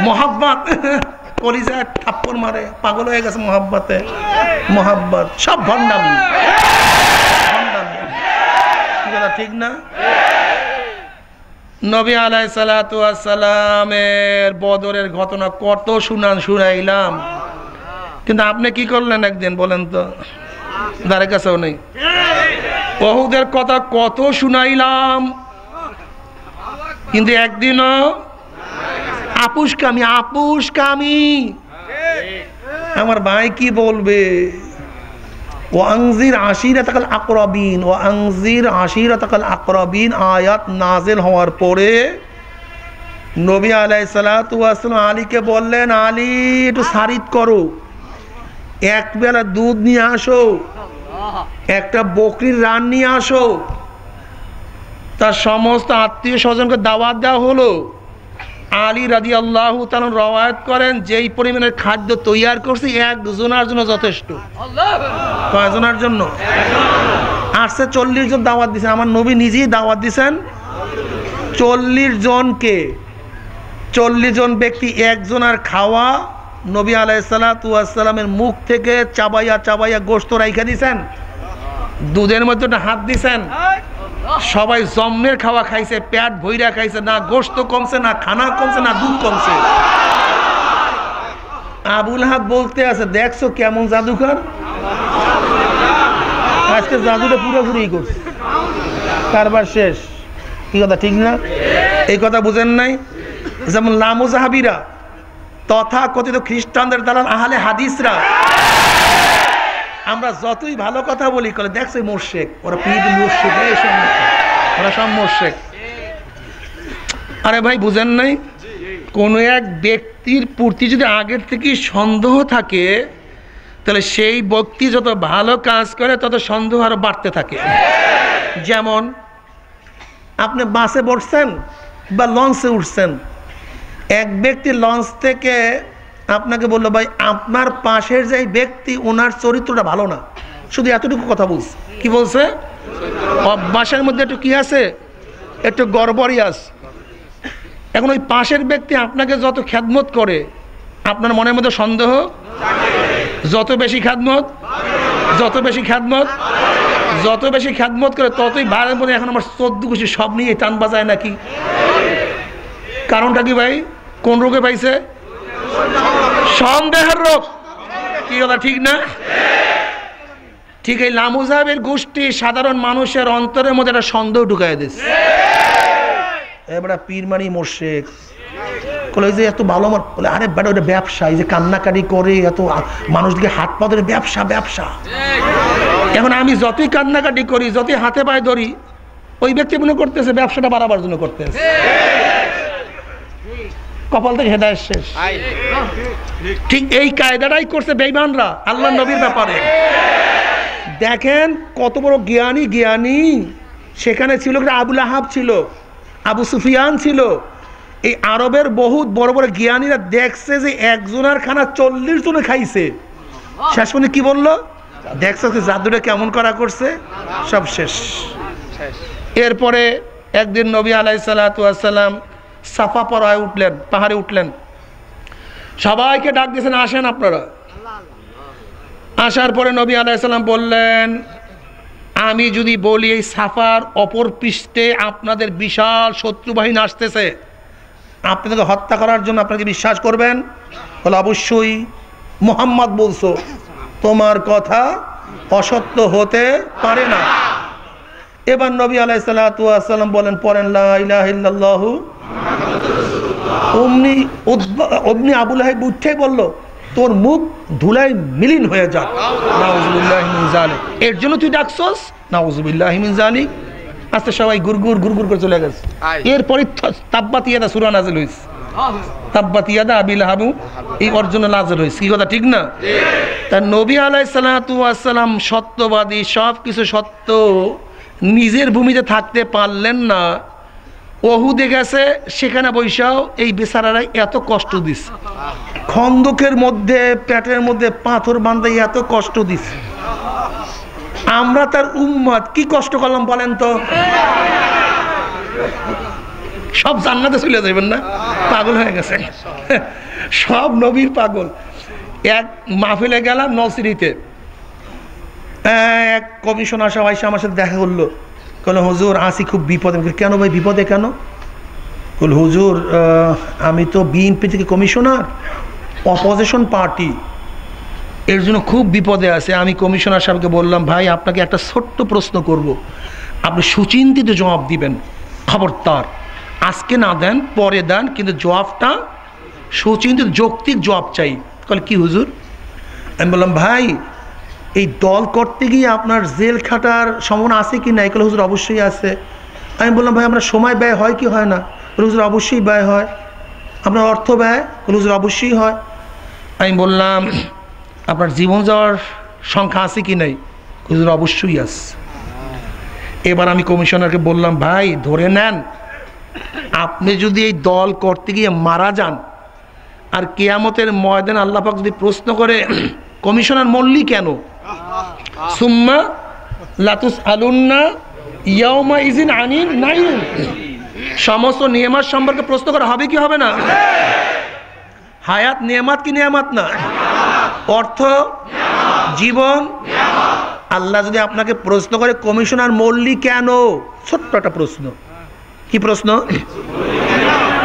মোহাব্বত কলিজা থাপ্পড় মারে, পাগল হয়ে গেছে মোহাব্বতে। মোহাব্বত সব ভণ্ডামি, ঠিক না? নবী আলাইহিস সালাতু ওয়াস সালামের বদরের ঘটনা কত শুনাইলাম, কিন্তু আপনি কি করলেন একদিন বলেন তো? দাঁড়ে কাছেও নেই। উহুদের কথা কত শুনাইলাম, কিন্তু একদিনও আপুসকামি। আমার ভাই কি বলবে? ওয়াংজির আশিরাতাকাল আকরাবিন আয়াত নাজিল হওয়ার পরে নবী আলাইহিস সালাতু ওয়াস সালাম আলীকে বললেন, আলী একটু সারিত করো, এক বেলা দুধ নিয়ে আসো, একটা বকরির রান নিয়ে আসো। তার সমস্ত আত্মীয় স্বজনকে দাওয়াত দেওয়া হলো। আলী রাদিয়াল্লাহু তাআলা রওয়ায়াত করেন, যেই পরিমাণের খাদ্য তৈয়ার করছি একজনের জন্য যথেষ্ট। কয়জনের জন্য? আসছে 40 জন দাওয়াত দিয়েছেন। আমার নবী নিজেই দাওয়াত দিয়েছেন 40 জনকে। 40 জন ব্যক্তি একজনের খাওয়া। নবী আলাইহিস সালাতু ওয়াস সালামের মুখ থেকে চাবাইয়া গোশত রাইখা দিয়েছেন, দুধের মধ্যে হাত দিয়েছেন। সবাই জম্মের খাওয়া খাইছে, পেট ভইরা খাইছে, না গোশত কমছে, না খানা কমছে, না দুধ কমছে। আবুল হাব বলতে আছে, দেখছো কেমন জাদুকর, আজকে জাদুটা পুরোপুরি করছে, কারবার শেষ। কি কথা, ঠিক না? এই কথা বুঝেন নাই? যেমন লামুজাহাবিরা, তথা কথিত খ্রিস্টানদের দালাল আহলে হাদিসরা, আমরা যতই ভালো কথা বলি করে দেখছো মোরশেক, ওরা পীর মোরশেক, ওরা সব মোরশেক। আরে ভাই বুঝেন নাই? কোনো এক ব্যক্তির প্রতি যদি আগের থেকে সন্দেহ থাকে, তাহলে সেই ব্যক্তি যত ভালো কাজ করে তত সন্দেহ আরো বাড়তে থাকে। যেমন আপনি বাসে বসছেন বা লঞ্চে উঠছেন, এক ব্যক্তি লঞ্চ থেকে আপনাকে বললো, ভাই আপনার পাশের যে ব্যক্তি ওনার চরিত্রটা ভালো না, শুধু এতটুকু কথা বলছে। কি বলছে? অভ্যাসের মধ্যে একটু কি আছে? একটু গড়বড়ই আছে। এখন ওই পাশের ব্যক্তি আপনাকে যত খেদমত করে আপনার মনের মধ্যে সন্দেহ, যত বেশি খেদমত করে ততই বাইরে বলে এখন আমার 14 খুশি সব নিয়ে টান বাজায় নাকি। কারণটা কি ভাই? কোন রোগে পাইছে? সন্দেহের রোগ। কি কথা ঠিক না? ঠিক এই লামুজাবের গোষ্ঠী সাধারণ মানুষের অন্তরের মধ্যে একটা সন্দেহ ঢুকাই দিচ্ছে। এবারে পীর মানি মোর্শেক বলে যে এত ভালো আমার, বলে আরে বেটা ওটা ব্যবসা, এই যে কান্নাকাটি করে এত মানুষকে হাত পা ধরে ব্যবসা। এখন আমি যতই কান্নাকাটি করি, যতই হাতে পায়ে ধরি, ওই ব্যক্তি মনে করতেছে ব্যবসাটা বাড়াবার জন্য করতেছে। কপাল থেকে হেদায়েত শেষ। ঠিক এই কায়দাটাই করছে বেঈমানরা আল্লাহ নবীর ব্যাপারে। দেখেন কত বড় জ্ঞানী সেখানে ছিল। আবুল আহাব ছিল, আবু সুফিয়ান ছিল। এই আরবের বহুত বড় বড় জ্ঞানীরা দেখছে যে একজনের খানা 40 জনে খাইছে। শেষ পর্যন্ত কি বললো? দেখছে জাদুটা কেমন করা করছে, সব শেষ। এরপরে একদিন নবী আলাইহিসসালাতু ওয়াসসালাম সাফা পাহাড়ে উঠলেন। সবাইকে ডাক দিয়েছেন, আসেন আপনারা। আসার পরে নবী আলাইহিসসালাম বললেন, আমি যদি বলি এই সাফার অপর পৃষ্ঠে আপনাদের বিশাল শত্রু বাহিনী আসতেছে, আপনাদেরকে হত্যা করার জন্য, আপনাকে বিশ্বাস করবেন? বলে অবশ্যই, মুহাম্মদ বলছো, তোমার কথা অসত্য হতে পারে না। এবার নবী আলাইহিসসালাতু ওয়াসসালাম বলেন, পড়েন লা ইলাহা ইল্লাল্লাহু। অমনি আবু লাহাব উঠে বলল, তোর মুখ ধুলায় মিলিন হয়ে যাক, নাউযুবিল্লাহি মিন যালিক। এর জন্য তুই ডাকছস, নাউযুবিল্লাহি মিন যালিক। আস্তে সবাই গুরগুর করে চলে গেছে। এরপরে তাব্বাত ইয়াদা সূরা নাযিল হইছে। তাব্বাত ইয়াদা আবি লাহাব এই অর্জনে নাযিল হইছে। কি কথা ঠিক না? তা নবী আলাইহিসসালাতু ওয়াসসালাম সত্যবাদী, সব কিছু সত্য, নিজের ভূমিতে থাকতে পারলেন না। ওহুদে গেছে, সেখানে বৈশাও এই বেচারারা এত কষ্ট দিছে। খন্দকের মধ্যে পেটের মধ্যে পাথর বাঁধে এত কষ্ট দিছে। আমরা তার উম্মত কি কষ্ট করলাম বলেন তো? সব জান্নাতে চলে যাবেন না? পাগল হয়ে গেছে সব নবীর পাগল। এক মাহফিলে গেলাম নলসিটিতে, এক কমিশনার সবাই আমার সাথে দেখা করলো। বললো হুজুর আসি খুব বিপদে। কেন ভাই বিপদে কেন? বল হুজুর আমি তো বিএনপি থেকে কমিশনার, অপোজিশন পার্টি, এর জন্য খুব বিপদে আছে। আমি কমিশনার সাহেবকে বললাম, ভাই আপনাকে একটা ছোট্ট প্রশ্ন করব, আপনি সুচিন্তিত জবাব দিবেন, খবরদার আজকে না দেন, পরে দেন, কিন্তু জবাবটা সুচিন্তিত যৌক্তিক জবাব চাই। বলে কি হুজুর? আমি বললাম ভাই এই দল করতে গিয়ে আপনার জেল খাটার সম্ভাবনা আছে কি না? এগুলো হুজুর অবশ্যই আছে। আমি বললাম ভাই আপনার সময় ব্যয় হয় কি হয় না? হুজুর অবশ্যই ব্যয় হয়। আপনার অর্থ ব্যয়? হুজুর অবশ্যই হয়। আমি বললাম আপনার জীবন যাওয়ার সংখ্যা আছে কি নাই? হুজুর অবশ্যই আছে। এবার আমি কমিশনারকে বললাম, ভাই ধরে নেন আপনি যদি এই দল করতে গিয়ে মারা যান, আর কিয়ামতের ময়দানে আল্লাহ পাক যদি প্রশ্ন করে কমিশনার মল্লি কেন, সুম্মা লাতুসআলুন্না ইয়াউমা ইযিন আনিন নাঈম, সমস্ত নিয়ামত সম্পর্কে প্রশ্ন করা হবে কি হবে না? হায়াত নিয়ামত কি নিয়ামত না? অর্থ, জীবন। আল্লাহ যদি আপনাকে প্রশ্ন করে কমিশনার মল্লি কেন, ছোট্ট একটা প্রশ্ন, কি প্রশ্ন?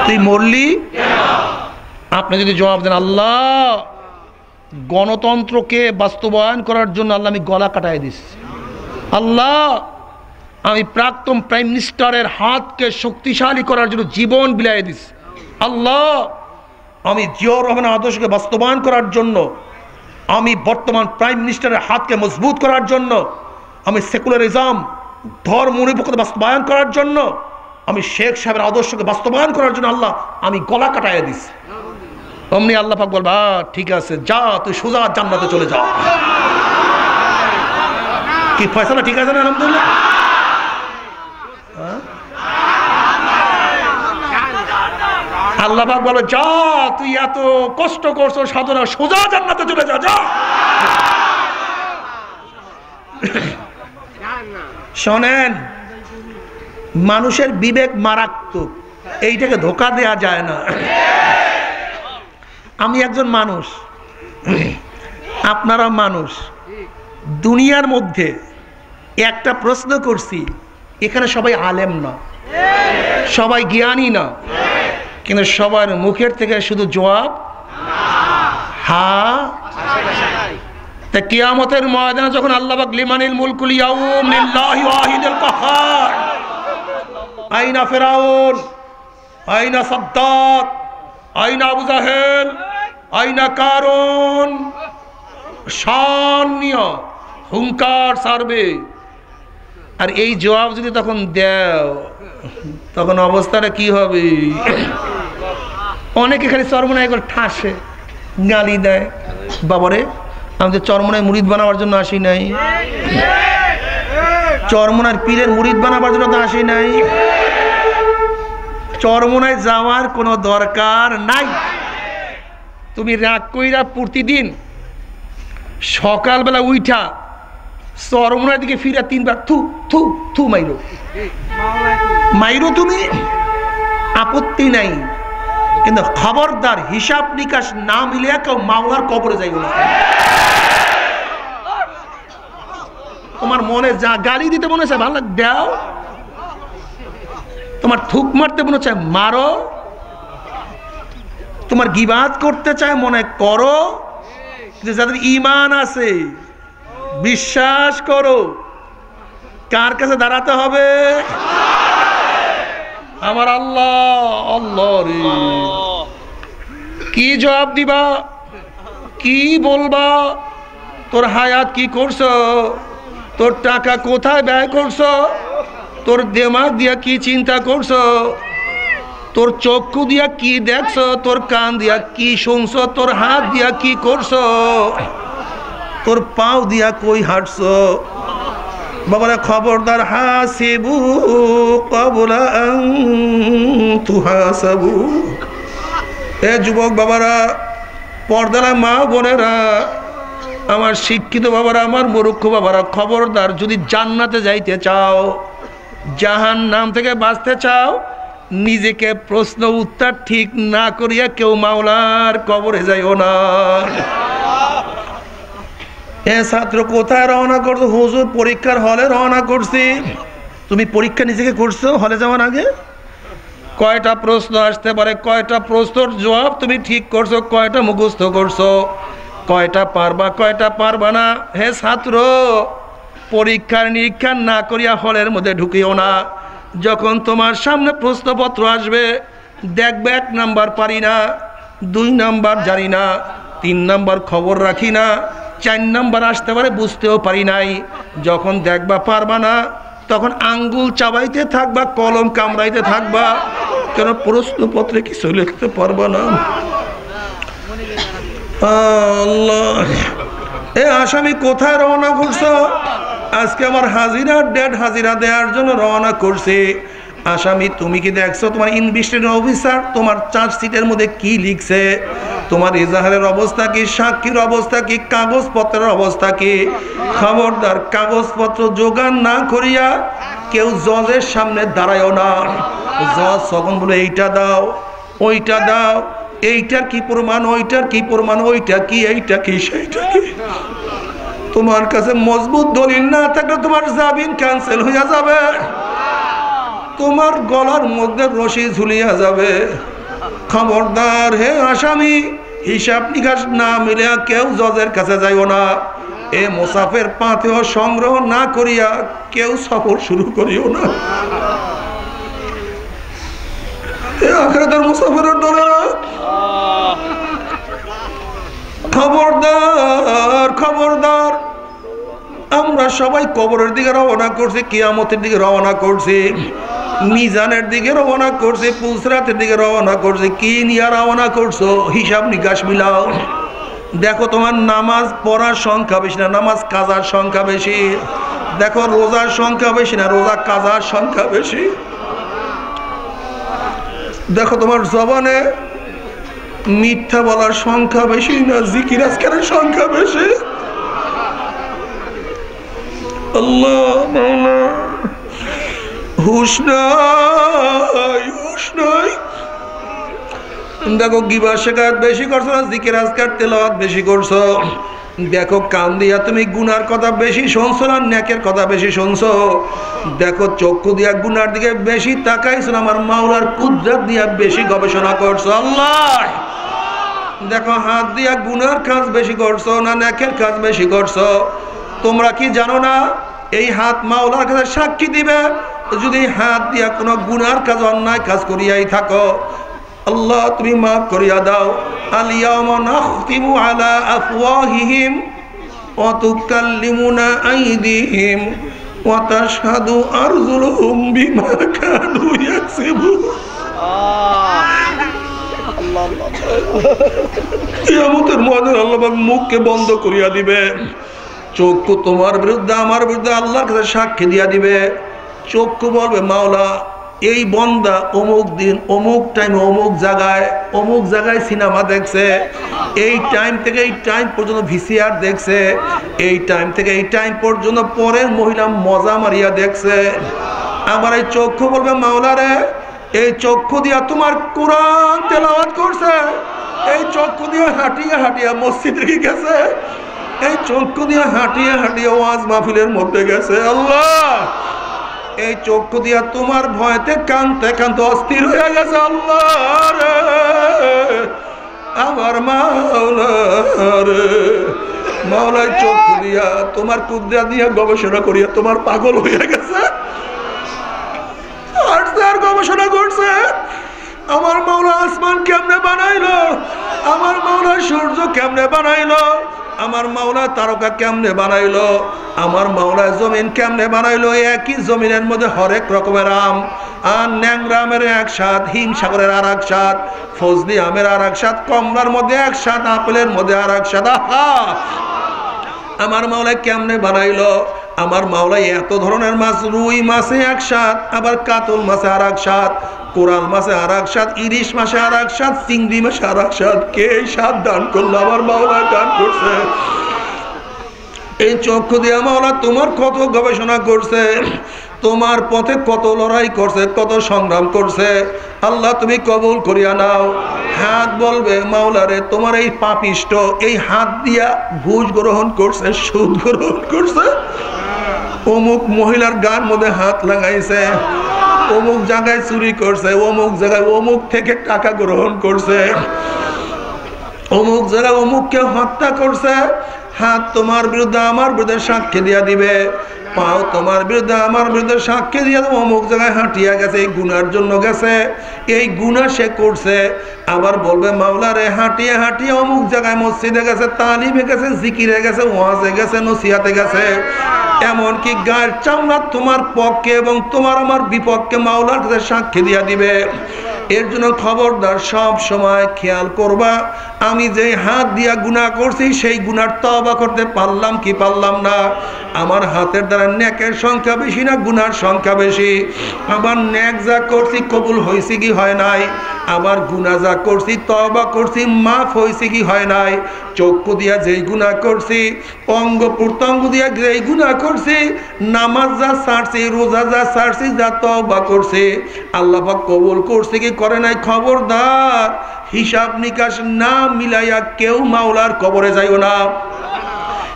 তুই মল্লি, আপনি যদি জবাব দেন আল্লাহ গণতন্ত্রকে বাস্তবায়ন করার জন্য আল্লাহ আমি গলা কাটাই দিচ্ছি, আল্লাহ আমি প্রাক্তন প্রাইম মিনিস্টারের হাতকে শক্তিশালী করার জন্য জীবন বিলাই দিচ্ছি, আল্লাহ আমি জিয়াউর রহমানের আদর্শকে বাস্তবায়ন করার জন্য, আমি বর্তমান প্রাইম মিনিস্টারের হাতকে মজবুত করার জন্য, আমি সেকুলারিজম ধর্মনিরপেক্ষতা বাস্তবায়ন করার জন্য, আমি শেখ সাহেবের আদর্শকে বাস্তবায়ন করার জন্য আল্লাহ আমি গলা কাটাইয়া দিচ্ছি। অমনি আল্লাহ পাক বলবা ঠিক আছে যা, তুই সোজা জান্নাতে চলে যা। কি ফয়সালা ঠিক আছে না? আলহামদুলিল্লাহ। আল্লাহ পাক বলে যা, তুই এত কষ্ট করছো সাধনা, সোজা জান্নাতে চলে যা, যা। শোনেন মানুষের বিবেক মারাত্মক, এইটাকে ধোকা দেয়া যায় না। আমি একজন মানুষ, আপনারা মানুষ, দুনিয়ার মধ্যে একটা প্রশ্ন করছি, এখানে সবাই আলেম না, সবাই জ্ঞানী না, কিন্তু সবার মুখের থেকে শুধু জবাব হ্যাঁ। তা কিয়ামতের ময়দানে যখন আল্লাহ পাক লিমানিল মুলকুল ইয়াউম লিল্লাহি ওয়াহিদুল কাহ্হার, আইনা ফিরাউন, আইনা সাদ্দাত, আইনা আবু জাহেল, আইনা কারুন, শান নিয়ে হুঙ্কার ছাড়বে। আর এই জবাব যদি তখন দেও, তখন অবস্থাটা কি হবে? অনেকে খালি চরমনায় করে ঠাসে গালি দেয়, বাবারে আমি তো চরমনায় মুরিদ বানাবার জন্য আসি নাই, চরমনার পীরের মুরিদ বানাবার জন্য তো আসি নাই, চরমনায় যাওয়ার কোনো দরকার নাই। তুমি রাগ কইরা প্রতিদিন সকালবেলা উইঠা চরমনার দিকে ফিরা 3 বার থু থু থু মাইরো, মাইরো তুমি, আপত্তি নাই, কিন্তু খবরদার হিসাব নিকাশ না মিলিয়া কেউ মাওলার কবরে যাইব না। তোমার মনে যা গালি দিতে মনে চায় ভালো দাও, তোমার থুক মারতে মনে চায় মারো, তোমার গিবাত করতে চায় মনে করো, কিন্তু যাদের ঈমান আছে বিশ্বাস করো, কার কাছে দাঁড়াতে হবে? আমার আল্লাহ। আল্লাহ রে, কি জবাব দিবা, কি বলবা? তোর হায়াত কি করছো, তোর টাকা কোথায় ব্যয় করছো, তোর দিমাগ দিয়া কি চিন্তা করছো, তোর চক্ষু দিয়া কি দেখছো, তোর কান দিয়া কি শুনছো, তোর হাত দিয়া কি করছো, তোর পাও দিয়া কই হাঁটছো। বাবারা খবরদার, হাসিবু ক্বাবলা আন তুহাসাবু। এ যুবক বাবারা, পর্দারা মা বোনেরা, আমার শিক্ষিত বাবারা, আমার মূর্খ বাবারা, খবরদার, যদি জান্নাতে যাইতে চাও, জাহান্নাম থেকে বাঁচতে চাও, নিজেকে প্রশ্ন উত্তর ঠিক না করিয়া কেউ মাওলার কবরে যাইও না। এ ছাত্র কোথায় রওনা করছো? হুজুর পরীক্ষার হলে রওনা করছি। তুমি পরীক্ষা নিজেকে করছো হলে যাওয়ার আগে? কয়টা প্রশ্ন আসতে পারে, কয়টা প্রশ্নের জবাব তুমি ঠিক করছো, কয়টা মুখস্থ করছো, কয়টা পারবা, কয়টা পারবা না? হে ছাত্র, পরীক্ষার নিরীক্ষা না করিয়া হলের মধ্যে ঢুকিও না। যখন তোমার সামনে প্রশ্নপত্র আসবে, দেখবে 1 নাম্বার পারি না, 2 নাম্বার জানি না, 3 নাম্বার খবর রাখি না, 4 নাম্বার আসতে পারে বুঝতেও পারি নাই। যখন দেখবা পারবা না, তখন আঙ্গুল চাবাইতে থাকবা, কলম কামড়াইতে থাকবা, কেন প্রশ্নপত্রে কিছু লিখতে পারবা না। আল্লাহ, এ আসামি কোথায় রওনা করছো? আজকে আমার হাজিরার ডেট, হাজিরা দেওয়ার জন্য রওনা করছে। আসামি তুমি কি দেখছো তোমার ইনভেস্টিগেশন অফিসার তোমার চার্জশিটের মধ্যে কি লিখছে? তোমার এজাহারের অবস্থা কি, সাক্ষীর অবস্থা কি, কাগজপত্রের অবস্থা কি? খবরদার, কাগজপত্র জোগাড় না করিয়া কেউ জজের সামনে দাঁড়ায়ও না। জজ তখন বলে এইটা দাও, ওইটা দাও, এইটার কি প্রমাণ, ওইটার কি প্রমাণ, ওইটা কি, এইটা কি, সেইটা কি। তোমার কাছে মজবুত দলিল না থাকলে তোমার জামিন ক্যান্সেল হইয়া যাবে, তোমার গলার মধ্যে রশি ঝুলিয়া যাবে। খবরদার হে আসামি, হিসাব নিকাশ না মিলে কেউ জজের কাছে যাইও না। এ মুসাফের পাথেও সংগ্রহ না করিয়া কেউ সফর শুরু করিও না। এ আখিরাতের মুসাফিরের দলে খবরদার, খবরদার, আমরা সবাই কবরের দিকে রওনা করছি, কিয়ামতের দিকে রওনা করছি, মিজানের দিকে রওনা করছি, পুলসরাতের দিকে রওনা করছি। কি নিয়ে রওনা করছো? হিসাব নিকাশ মিলাও। দেখো তোমার নামাজ পড়ার সংখ্যা বেশি না নামাজ কাজার সংখ্যা বেশি? দেখো রোজার সংখ্যা বেশি না রোজা কাজার সংখ্যা বেশি? দেখো তোমার জবানে মিথ্যা বলার সংখ্যা বেশি না জিকির আজকারের সংখ্যা বেশি? আল্লাহ মাওলা হুশ নাই, হুশ নাই। দেখো গিবা শেখাত বেশি করছো না জিকির আজকার তেলাওয়াত বেশি করছো। দেখো কান দিয়া তুমি গুনার কথা বেশি শুনছো না নেকের কথা বেশি শুনছো। দেখো চক্ষু দিয়া গুনার দিকে বেশি তাকাইছো না আমার মাওলার কুদরত দিয়া বেশি গবেষণা করছো। আল্লাহ দেখো হাত দিয়া গুনার কাজ বেশি করছো না নেকের কাজ বেশি করছো। তোমরা কি জানো না এই হাত মাওলার কাছে সাক্ষী দিবে যদি হাত দিয়া কোনো গুনার কাজ অন্যায় কাজ করিয়াই থাকো। আল্লাহ তুমি মাফ করিয়া দাও। আল-ইয়াওমা নাখতিমু আলা আফওয়াহিহিম ওয়া তুকাল্লিমুনা আইদিহিম ওয়া তাশহাদু আরজুলুহুম বিমা কানু ইয়াকসিবুন। কিয়ামতের ময়দানে আল্লাহ পাক মুখকে বন্ধ করিয়া দিবে। চক্ষু তোমার বিরুদ্ধে আমার বিরুদ্ধে আল্লাহর কাছে সাক্ষী দিয়া দিবে। চক্ষু বলবে মাওলা এই বন্দা অমুক দিন অমুক টাইমে অমুক জায়গায় সিনেমা দেখছে, এই টাইম থেকে এই টাইম পর্যন্ত ভিসিআর দেখছে, এই টাইম থেকে এই টাইম পর্যন্ত পরের মহিলা মজা মারিয়া দেখছে। আমার এই চক্ষু বলবে মাওলা রে এই চক্ষু দিয়া তোমার কোরআন তেলাওয়াত করছে, এই চক্ষু দিয়ে হাঁটিয়া হাঁটিয়া মসজিদে গেছে, এই চক্ষু দিয়ে হাঁটিয়া হাঁটিয়া ওয়াজ মাহফিলের মধ্যে গেছে। আল্লাহ এই চক্ষু দিয়া তোমার ভয়তে কানতে কানতে অস্থির হয়ে গেছে। আল্লাহ রে আমার মাওলা রে, মাওলা চক্ষু দিয়া তোমার কুদরত দিয়া গবেষণা করিয়া তোমার পাগল হয়ে গেছে। আর গবেষণা করছে আমার মাওলা আসমান কেমনে বানাইলো, আমার মাওলা সূর্য কেমনে বানাইলো, আমার মাওলা তারকা কেমনে বানাইলো, আমার মাওলা জমিন কেমনে বানাইলো। একই জমিনের মধ্যে হরেক রকমের আম, আর ন্যাংরা আমের এক স্বাদ, হিমসাগরের আর এক স্বাদ, ফজলি আমের আর এক স্বাদ, কমলার মধ্যে এক স্বাদ, আপেলের মধ্যে আর এক স্বাদ। আহা আমার মাওলা কেমনে বানাইলো। আমার মাওলা এত ধরনের মাছ, রুই মাছে এক স্বাদ, আবার কাতল মাছে আর এক স্বাদ, কোরাল মাছে আর এক স্বাদ, ইলিশ মাছে আর এক স্বাদ, চিংড়ি মাছে আর এক স্বাদ। কে স্বাদ দান করলো? আমার মাওলা দান করছে। এই চক্ষু দিয়ে মাওলা তোমার কত গবেষণা করছে, তোমার পথে কত লড়াই করছে, কত সংগ্রাম করছে। আল্লাহ তুমি কবুল করিয়া নাও। হাত বলবে মাওলা রে তোমার এই পাপিষ্ট এই হাত দিয়া ঘুষ গ্রহণ করছে, সুদ গ্রহণ করছে, অমুক মহিলার গান মধ্যে হাত লাগাইছে, অমুক জায়গায় চুরি করছে, অমুক জায়গায় অমুক থেকে টাকা গ্রহণ করছে, অমুক জায়গায় অমুককে হত্যা করছে। হাত তোমার বিরুদ্ধে আমার বিরুদ্ধে সাক্ষী দিয়া দিবে, পাও তোমার বিরুদ্ধে আমার বিরুদ্ধে সাক্ষী দিয়া দেবো। অমুক জায়গায় হাঁটিয়া গেছে, এই গুনার জন্য গেছে, এই গুনাহ সে করছে। আবার বলবে মাওলা রে হাঁটিয়ে হাঁটিয়ে অমুক জায়গায় মসজিদে গেছে, তালিমে গেছে, জিকিরে গেছে, ওয়াজে গেছে, নসিহাতে গেছে, এমনকি গায়ের চামড়া তোমার পক্ষে এবং তোমার আমার বিপক্ষে মাওলার কাছে সাক্ষী দিয়া দিবে। এর জন্য খবরদার সব সময় খেয়াল করবা আমি যে হাত দিয়া গুনাহ করছি সেই গুনার তওবা করতে পারলাম কি পারলাম না। আমার হাতের দ্বারা নেকের সংখ্যা বেশি না গুনার সংখ্যা বেশি। আবার নেক যা করছি কবুল হয়েছে কি হয় নাই, আবার গুনাহ যা করছি তওবা করছি মাফ হয়েছে কি হয় নাই। চক্ষু দিয়া যেই গুনাহ করছি, অঙ্গ প্রত্যঙ্গ দিয়া যেই গুনাহ করছি, নামাজ যা ছাড়ছি, রোজা যা ছাড়ছি, যা তওবা করছি, আল্লাহ পাক কবুল করছে কি করে নাই। খবরদার হিসাব নিকাশ না মিলাইয়া কেউ মাওলার কবরে যাইও না।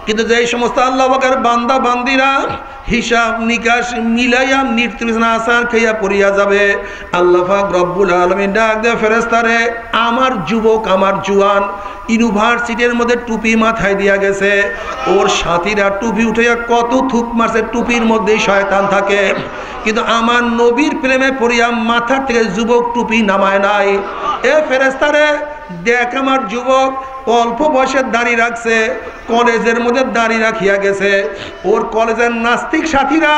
কিন্তু যেই সমস্ত আল্লাহ পাকের বান্দা বান্দিরা হিসাব নিকাশ মিলাইয়া মৃত্যুর আসার খাইয়া পড়িয়া যাবে, আল্লাহ পাক রব্বুল আলামিন ডাক দেয় ফেরেশতারে, আমার যুবক আমার জুয়ান ইউনিভার্সিটির মধ্যে টুপি মাথায় দিয়া গেছে, ওর সাথীরা টুপি উঠাইয়া কত থুপ মারছে, টুপির মধ্যেই শয়তান থাকে, কিন্তু আমার নবীর প্রেমে পড়িয়া মাথার থেকে যুবক টুপি নামায় নাই। এ ফেরেশতারে দেখ আমার যুবক অল্প বয়সের দাড়ি রাখছে, কলেজের মধ্যে দাড়ি রাখিয়া গেছে, ওর কলেজের নাস্তিক সাথীরা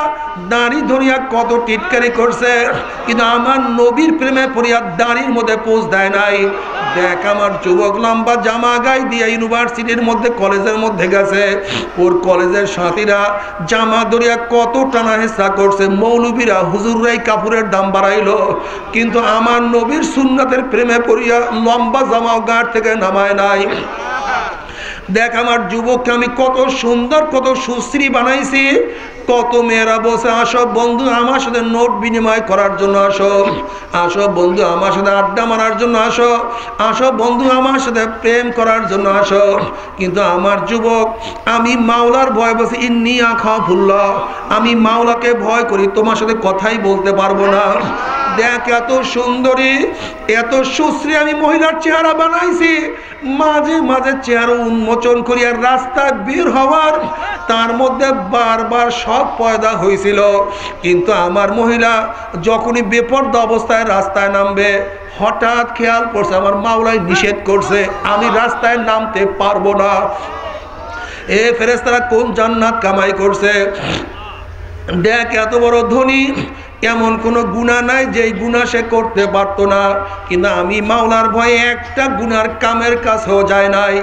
দাড়ি ধরিয়া কত টিটকারি করছে, কিন্তু আমার নবীর প্রেমে পড়িয়া দাড়ির মধ্যে পোজ দেয় নাই। দেখ আমার যুবক লম্বা জামা গায়ে দিয়ে ইউনিভার্সিটির মধ্যে কলেজের মধ্যে গেছে, ওর কলেজের সাথীরা জামা ধরিয়া কত টানা হেঁচড়া করছে, মৌলবীরা হুজুররাই কাপড়ের দাম বাড়াইলো, কিন্তু আমার নবীর সুন্নাতের প্রেমে পড়িয়া লম্বা জামাও গাড় থেকে নামায় নাই। দেখ আমার যুবককে আমি কত সুন্দর কত সুশ্রী বানাইছি, কত মেয়েরা বসে আসো বন্ধু আমার সাথে নোট বিনিময় করার জন্য আসো, আসো বন্ধু আমার সাথে আড্ডা মারার জন্য আসো, আসো বন্ধু আমার সাথে প্রেম করার জন্য আসো। কিন্তু আমার যুবক, আমি মাওলার ভয় বসে ইন্নী আখাফুল্লাহ, আমি মাওলাকে ভয় করি, তোমার সাথে কথাই বলতে পারবো না। দেখ এত সুন্দরী এত সুশ্রী আমি মহিলার চেহারা বানাইছি, মাঝে মাঝে চেহারা উন্মোচন করি আর রাস্তায় বের হওয়ার তার মধ্যে বারবার শখ পয়দা হয়েছিল। কিন্তু আমার মহিলা যখনই বেপরদা অবস্থায় রাস্তায় নামবে, হঠাৎ খেয়াল করছে আমার মাওলাই নিষেধ করছে, আমি রাস্তায় নামতে পারবো না। এ ফেরেশতারা কোন জান্নাত কামাই করছে। দেখ এত বড় ধনী, এমন কোনো গুনাহ নাই যেই গুনাহ সে করতে পারতো না, কিন্তু আমি মাওলার ভয়ে একটা গুনার কামের কাছেও যায় নাই।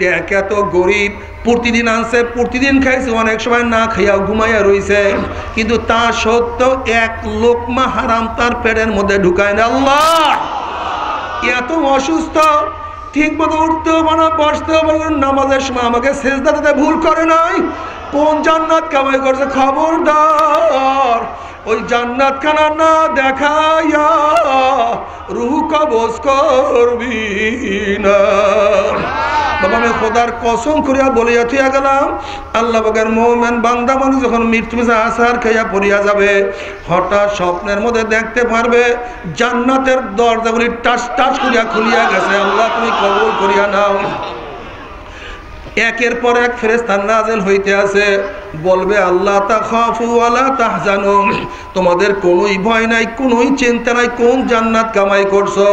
দেখ এত গরিব, প্রতিদিন আনছে প্রতিদিন খাইছে, অনেক সময় না খাইয়াও ঘুমাইয়া রইছে, কিন্তু তা সত্ত্বেও এক লোকমা হারাম তার পেটের মধ্যে ঢুকায় না। আল্লাহ এত অসুস্থ, ঠিক মতো উঠতেও পারে না, বসতেও পারে না, নামাজের সময় আমাকে সেজদা দিতে ভুল করে নাই। কোন জান্নাত কামাই করছে? খবরদার ওই জান্নাত খানা না দেখাইয়া রুহ কবজ করবি না। বাবা আমি খোদার কসম করিয়া বলিয়া থিয়া গেলাম, আল্লাহ পাকের মুমিন বান্দা মানুষ যখন মৃত্যু আসার খাইয়া পড়িয়া যাবে, হঠাৎ স্বপ্নের মধ্যে দেখতে পারবে জান্নাতের দরজাগুলি টাস টাস করিয়া খুলিয়া গেছে। আল্লাহ তুমি কবুল করিয়া নাও। একের পর এক ফেরেশতা নাযিল হইতে আছে, বলবে আল্লাহ তাখাফু ওয়ালা তাহজানু, তোমাদের কোনোই ভয় নাই, কোনোই চিন্তা নাই, কোন জান্নাত কামাই করছো।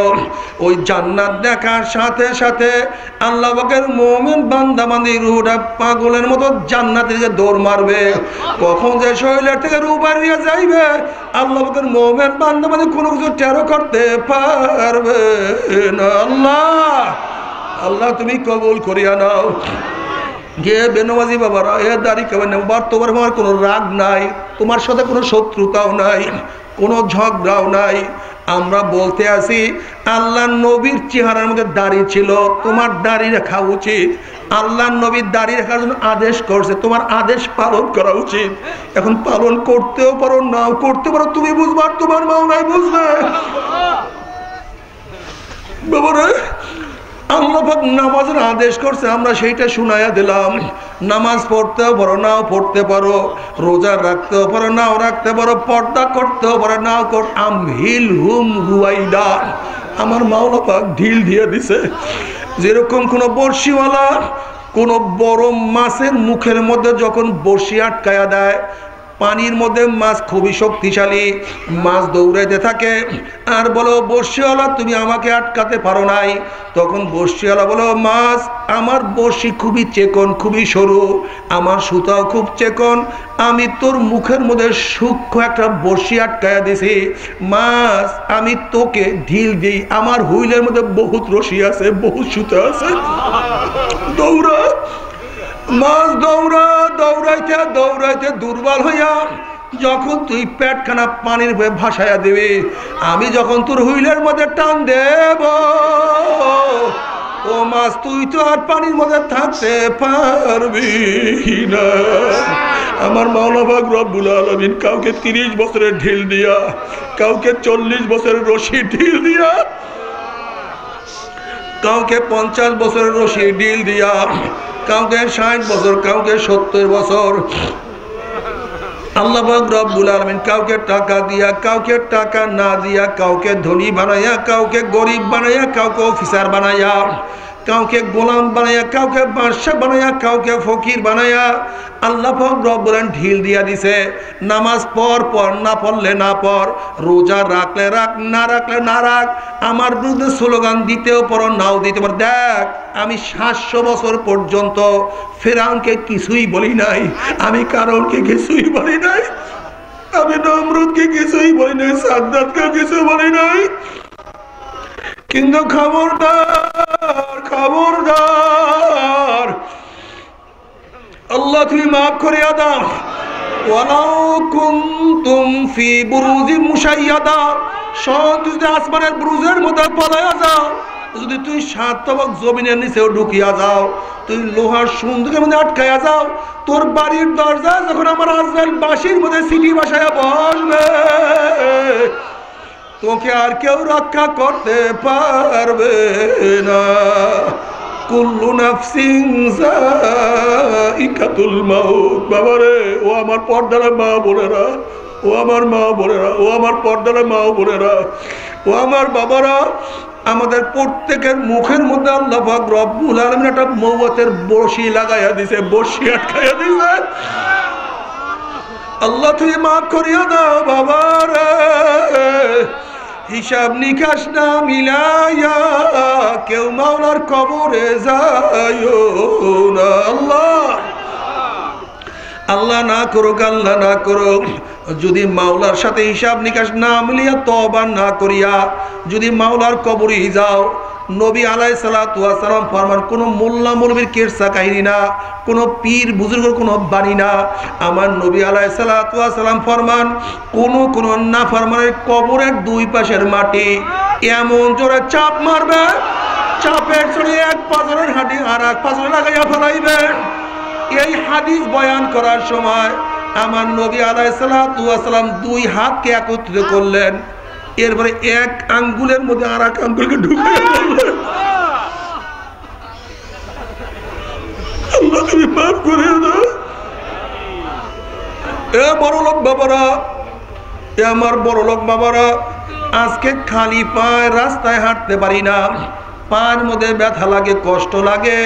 ওই জান্নাত দেখার সাথে সাথে আল্লাহ পাকের মুমিন বান্দা বান্দি রূহটা পাগলের মতো জান্নাতের দিকে দৌড় মারবে। কখন যে শরীরের থেকে রূহ বের হইয়া যাইবে আল্লাহ পাকের মুমিন বান্দা বান্দি কোনো কিছু টেরও করতে পারবে না। আল্লাহ আল্লাহ তুমি কবুল করিয়া নাও। গে বেনওয়াজি বাবারা, এ দাড়ি কেমন নেবার, তোমার আমার কোনো রাগ নাই, তোমার সাথে কোনো শত্রুতাও নাই, কোনো ঝগড়াও নাই। আমরা বলতে আসি আল্লাহ নবীর চেহারার মধ্যে দাড়ি ছিল, তোমার দাড়ি রাখা উচিত। আল্লাহ নবীর দাড়ি রাখার জন্য আদেশ করছে, তোমার আদেশ পালন করা উচিত। এখন পালন করতেও পারো নাও করতে পারো, তুমি বুঝবা আর তোমার মাওলাই বুঝবে। বাবারে আল্লাহ পাক নামাজের আদেশ করছে, আমরা সেইটা শুনাইয়া দিলাম। নামাজ পড়তেও পারো নাও পড়তে পারো, রোজা রাখতেও পারো নাও রাখতে পারো, পর্দা করতেও পারো নাও কর। আমহিল হুম রুয়াইদা, আমার মাওলা পাক ঢিল দিয়ে দিছে। যেরকম কোনো বড়শিওয়ালা কোনো বড় মাছের মুখের মধ্যে যখন বড়শি আটকায়া দেয়, পানির মধ্যে মাছ খুবই শক্তিশালী, মাছ দৌড়াইতে থাকে আর বলো বড়শিওয়ালা তুমি আমাকে আটকাতে পারো নাই। তখন বড়শিওয়ালা বলো মাছ আমার বড়শি খুবই চেকন, খুবই সরু, আমার সুতাও খুব চেকন, আমি তোর মুখের মধ্যে সূক্ষ্ম একটা বড়শি আটকায়া দিছি। মাছ আমি তোকে ঢিল দিই, আমার হুইলের মধ্যে বহুত রশি আছে, বহুত সুতা আছে, দৌড়া। মাছ দৌড়া দৌড়াইতে দৌড়াইতে দুর্বল হইয়া যখন তুই পেটখানা পানির হয়ে ভাসাইয়া দিবি, আমি যখন তোর হুইলের মধ্যে টান দেব, ও মাছ তুই তো আর পানির মধ্যে থাকতে পারবি না। আমার মাওলা পাক রব্বুল আলামিন কাউকে 30 বছরের ঢিল দিয়া, কাউকে 40 বছরের রশি ঢিল দিয়া, কাউকে 50 বছরের রশি ঢিল দিয়া, কাউকে 60 বছর, কাউকে 70 বছর। আল্লাহ পাক রব্বুল আলামিন কাউকে টাকা দিয়া, কাউকে টাকা না দিয়া, কাউকে ধনী বানাইয়া, কাউকে গরিব বানাইয়া, কাউকে অফিসার বানাইয়া, কাউকে গোলাম বানাইয়া, কাউকে বাদশা বানাইয়া, কাউকে ফকির বানাইয়া আল্লাহ পাক রব্বুল আলামিন ঢিল দিয়া দিছে। নামাজ পড় পড়, না পড়লে না পড়, রোজা রাখলে রাখ, না রাখলে না রাখ, আমার বিরুদ্ধে স্লোগান দিতেও পারো নাও দিতে পারো। দেখ আমি 700 বছর পর্যন্ত ফেরাউনকে কিছুই বলি নাই, আমি কারণকে কিছুই বলি নাই, আমি নমরুদকে কিছুই বলি নাই, সাদ্দাতকে কিছু বলি নাই। কিন্তু খবরদার খবরদার, আল্লাহ তুমি মাফ করিয়া দাও। ওয়ালাউ কুনতুম ফি বুরুজিন মুশাইয়াদা, যদি আসমানের বুরুজের মধ্যে পলায়া যাও, যদি তুই 7 তবক জমিনের নিচেও ঢুকিয়া যাও, তুই লোহার সুন্দরের মধ্যে আটকাইয়া যাও, তোর বাড়ির দরজা যখন আমার আজরাইল বাঁশির মধ্যে সিটি বাসায়া বসবে, তোকে আর কেউ রক্ষা করতে পারবে না। কুল্লু নাফসিন যায়িকাতুল মাউত। বাবারে, ও আমার পর্দার মা বোনেরা, ও আমার মা বোনেরা, ও আমার পর্দার মা বোনেরা, ও আমার বাবারা, আমাদের প্রত্যেকের মুখের মধ্যে আল্লাহ পাক রব্বুল আলামিন একটা মওতের বড়শি লাগাইয়া দিছে, বড়শি আটকাইয়া দিছে। আল্লাহ তুই মাফ করিয়া দাও বাবারে, হিসাব নিকাশ না মিলাইয়া কেউ মাওলার কবরে যাইও না। আল্লাহ আল্লাহ না করুক, আল্লাহ না করুক, যদি মাওলার সাথে হিসাব নিকাশ না মিলিয়া তওবা না করিয়া যদি মাওলার কবরে যাও, নবী আলাইহিস সালাতু ওয়াস সালাম ফরমান, কোন মোল্লা মৌলবীর কিরসা কাহিনী না, কোন পীর বুজুর্গের কোন বাণী না, আমার নবী আলাইহিস সালাতু ওয়াস সালাম ফরমান, কোন নাফরমানের কবরের দুই পাশের মাটি এমন জোরে চাপ মারবে, চাপের চড়ে এক পাথরের হাঁটি আর এক পাথরে লাগাইয়া ফেলাইবে। এই হাদিস বয়ান করার সময় আমার নবী আলাইহিস সালাতু ওয়াস সালাম দুই হাতকে একত্রিত করলেন, এরপরে এক আঙ্গুলের মধ্যে আর এক আঙ্গুলকে ঢুকিয়ে দিলেন। আল্লাহ তুমি মাফ করে দাও। এ বড় লোক বাবারা, এ আমার বড় লোক বাবারা, আজকে খালি পায়ে রাস্তায় হাঁটতে পারি না, পায়ের মধ্যে ব্যথা লাগে, কষ্ট লাগে।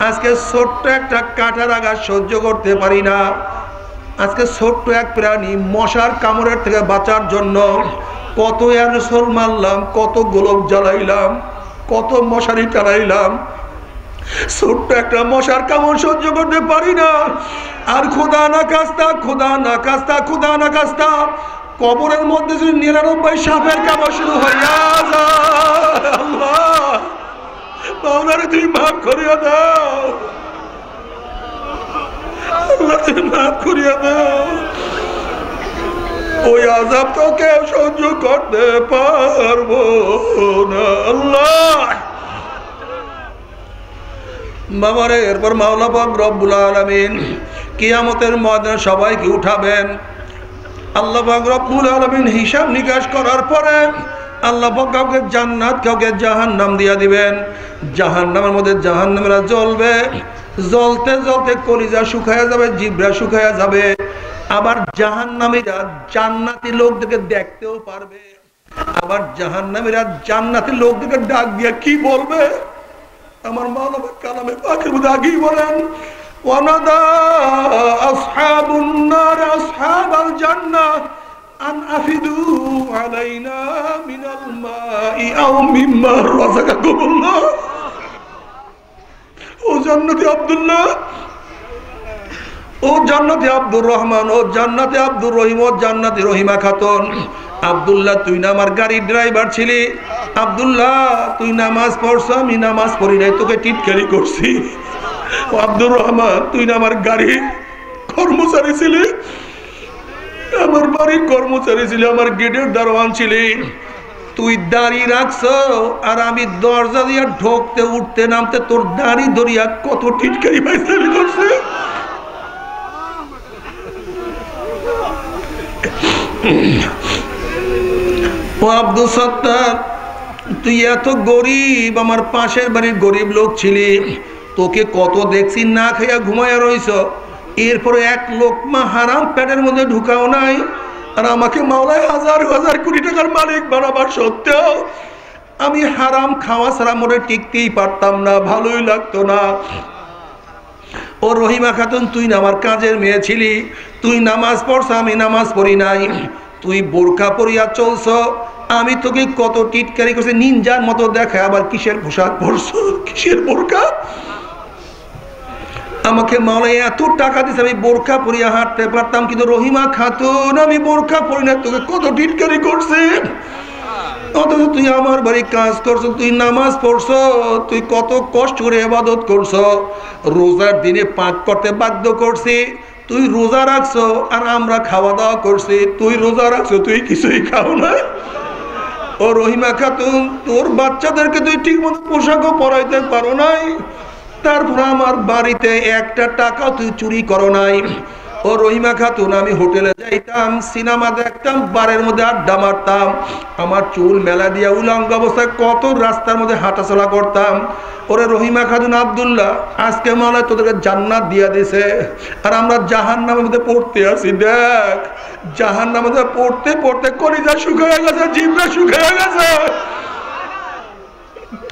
আজকে ছোট্ট একটা কাঁটার আঘাত সহ্য করতে পারি না। আজকে ছোট্ট এক প্রাণী মশার কামড়ের থেকে বাঁচার জন্য কত অ্যারোসল মারলাম, কত গোলক জ্বালাইলাম, কত মশারি টানাইলাম, ছোট্ট একটা মশার কামড় সহ্য করতে পারি না। আর খোদা না কাস্তা, খোদা না কাস্তা, খোদা না কাস্তা, কবরের মধ্যে যদি 99 সাপের কামড় শুরু হইয়া যায়, আল্লাহ মাওলারে তুমি মাফ করিয়া দাও, আল্লাহ তুমি মাফ করিয়া দাও। ওই আযাব তো কেউ সহ্য করতে পারবো না। আল্লাহ বাবারে, এরপর মাওলা পাক রব্বুল আলামিন কিয়ামতের ময়দানে সবাইকে উঠাবেন। আল্লাহ পাক রব্বুল আলামিন হিসাব নিকাশ করার পরে আল্লাহ পাক কাউকে জান্নাত, কাউকে জাহান্নাম দিয়া দিবেন। জাহান্নামের মধ্যে জাহান্নামীরা জ্বলবে, জ্বলতে জ্বলতে কলিজা শুকায়া যাবে, জিহ্বা শুকায়া যাবে। আবার জাহান্নামীরা জান্নাতি লোকদেরকে দেখতেও পারবে। আবার জাহান্নামীরা জান্নাতি লোকদেরকে ডাক দিয়া কি বলবে? আমার মাওলানা কালামে পাকের মধ্যে আগেই বলেন, ওয়ানাদা আসহাবুন নার আসহাবাল জান্নাহ আন আফিদু আলাইনা মিনাল মাই আও মিম্মা রাযাকাকুমুল্লাহ। ও জান্নাতি আব্দুল্লাহ, ও জান্নাতি আব্দুর রহমান, ও জান্নাতি আব্দুর রহিম, ও জান্নাতি রহিমা খাতুন, আব্দুল্লাহ তুই না আমার গাড়ির ড্রাইভার ছিলি, আব্দুল্লাহ তুই নামাজ পড়ছ, আমি নামাজ পড়ি নাই, তোকে টিটকারি করছি। ও আব্দুর রহমান, তুই না আমার গাড়ির কর্মচারী ছিলি, আমার বাড়ির কর্মচারী ছিলি, আমার গেটের দারোয়ান ছিলি, তুই দাড়ি রাখছ আর আমি দরজা দিয়ে ঢোকতে উঠতে নামতে তোর দাড়ি ধরিয়া কত টিটকারি পাইসারি করছে। ও আব্দুল সত্তার, তুই এত গরিব, আমার পাশের বাড়ির গরিব লোক ছিলি, তোকে কত দেখছি না খাইয়া ঘুমাইয়া রইছ, এরপরে এক লোকমা হারাম পেটের মধ্যে ঢুকাও নাই, আর আমাকে মাওলায় হাজার হাজার কোটি টাকার মালিক বানাবার সত্ত্বেও আমি হারাম খাওয়া ছাড়া মনে টিকতেই পারতাম না, ভালোই লাগতো না। ও রহিমা খাতুন, তুই না আমার কাজের মেয়ে ছিলি, তুই নামাজ পড়ছ, আমি নামাজ পড়ি নাই, তুই বোরকা পরিয়া চলছ, আমি তোকে কত টিটকারি করছে, নিনজার মতো দেখা, আবার কিসের পোশাক পরছ, কিসের বোরকা? আমাকে মাওলানা এত টাকা দিছে, আমি বোরকা পরিয়া হাঁটতে পারতাম, কিন্তু রহিমা খাতুন আমি বোরকা পরি না, তোকে কত টিটকারি করছে। অথচ তুই আমার বাড়ি কাজ করছ, তুই নামাজ পড়ছ, তুই কত কষ্ট করে ইবাদত করছ, রোজার দিনে পাক করতে বাধ্য করছি, তুই রোজা রাখছো আর আমরা খাওয়া দাওয়া করছি, তুই রোজা রাখছো, তুই কিছুই খাও না। ও রহিমা খাতুন, তোর বাচ্চাদেরকে তুই ঠিক মতো পোশাকও পরাইতে পারো নাই, তারপর আমার বাড়িতে একটা টাকা তুই চুরি করো নাই। ও রহিমা খাতুন, আমি হোটেলে যাইতাম, সিনেমা দেখতাম, বারের মধ্যে আড্ডা মারতাম, আমার চুল মেলা দিয়া উলঙ্গ অবস্থায় কত রাস্তার মধ্যে হাঁটাচলা করতাম। ওরে রহিমা খাতুন আব্দুল্লাহ, আজকে মনে হয় তোদেরকে জান্নাত দিয়া দিছে, আর আমরা জাহান্নামের মধ্যে পড়তে আছি। দেখ, জাহান্নামের মধ্যে পড়তে পড়তে কলিজা শুকিয়ে গেছে, জিভটা শুকিয়ে গেছে,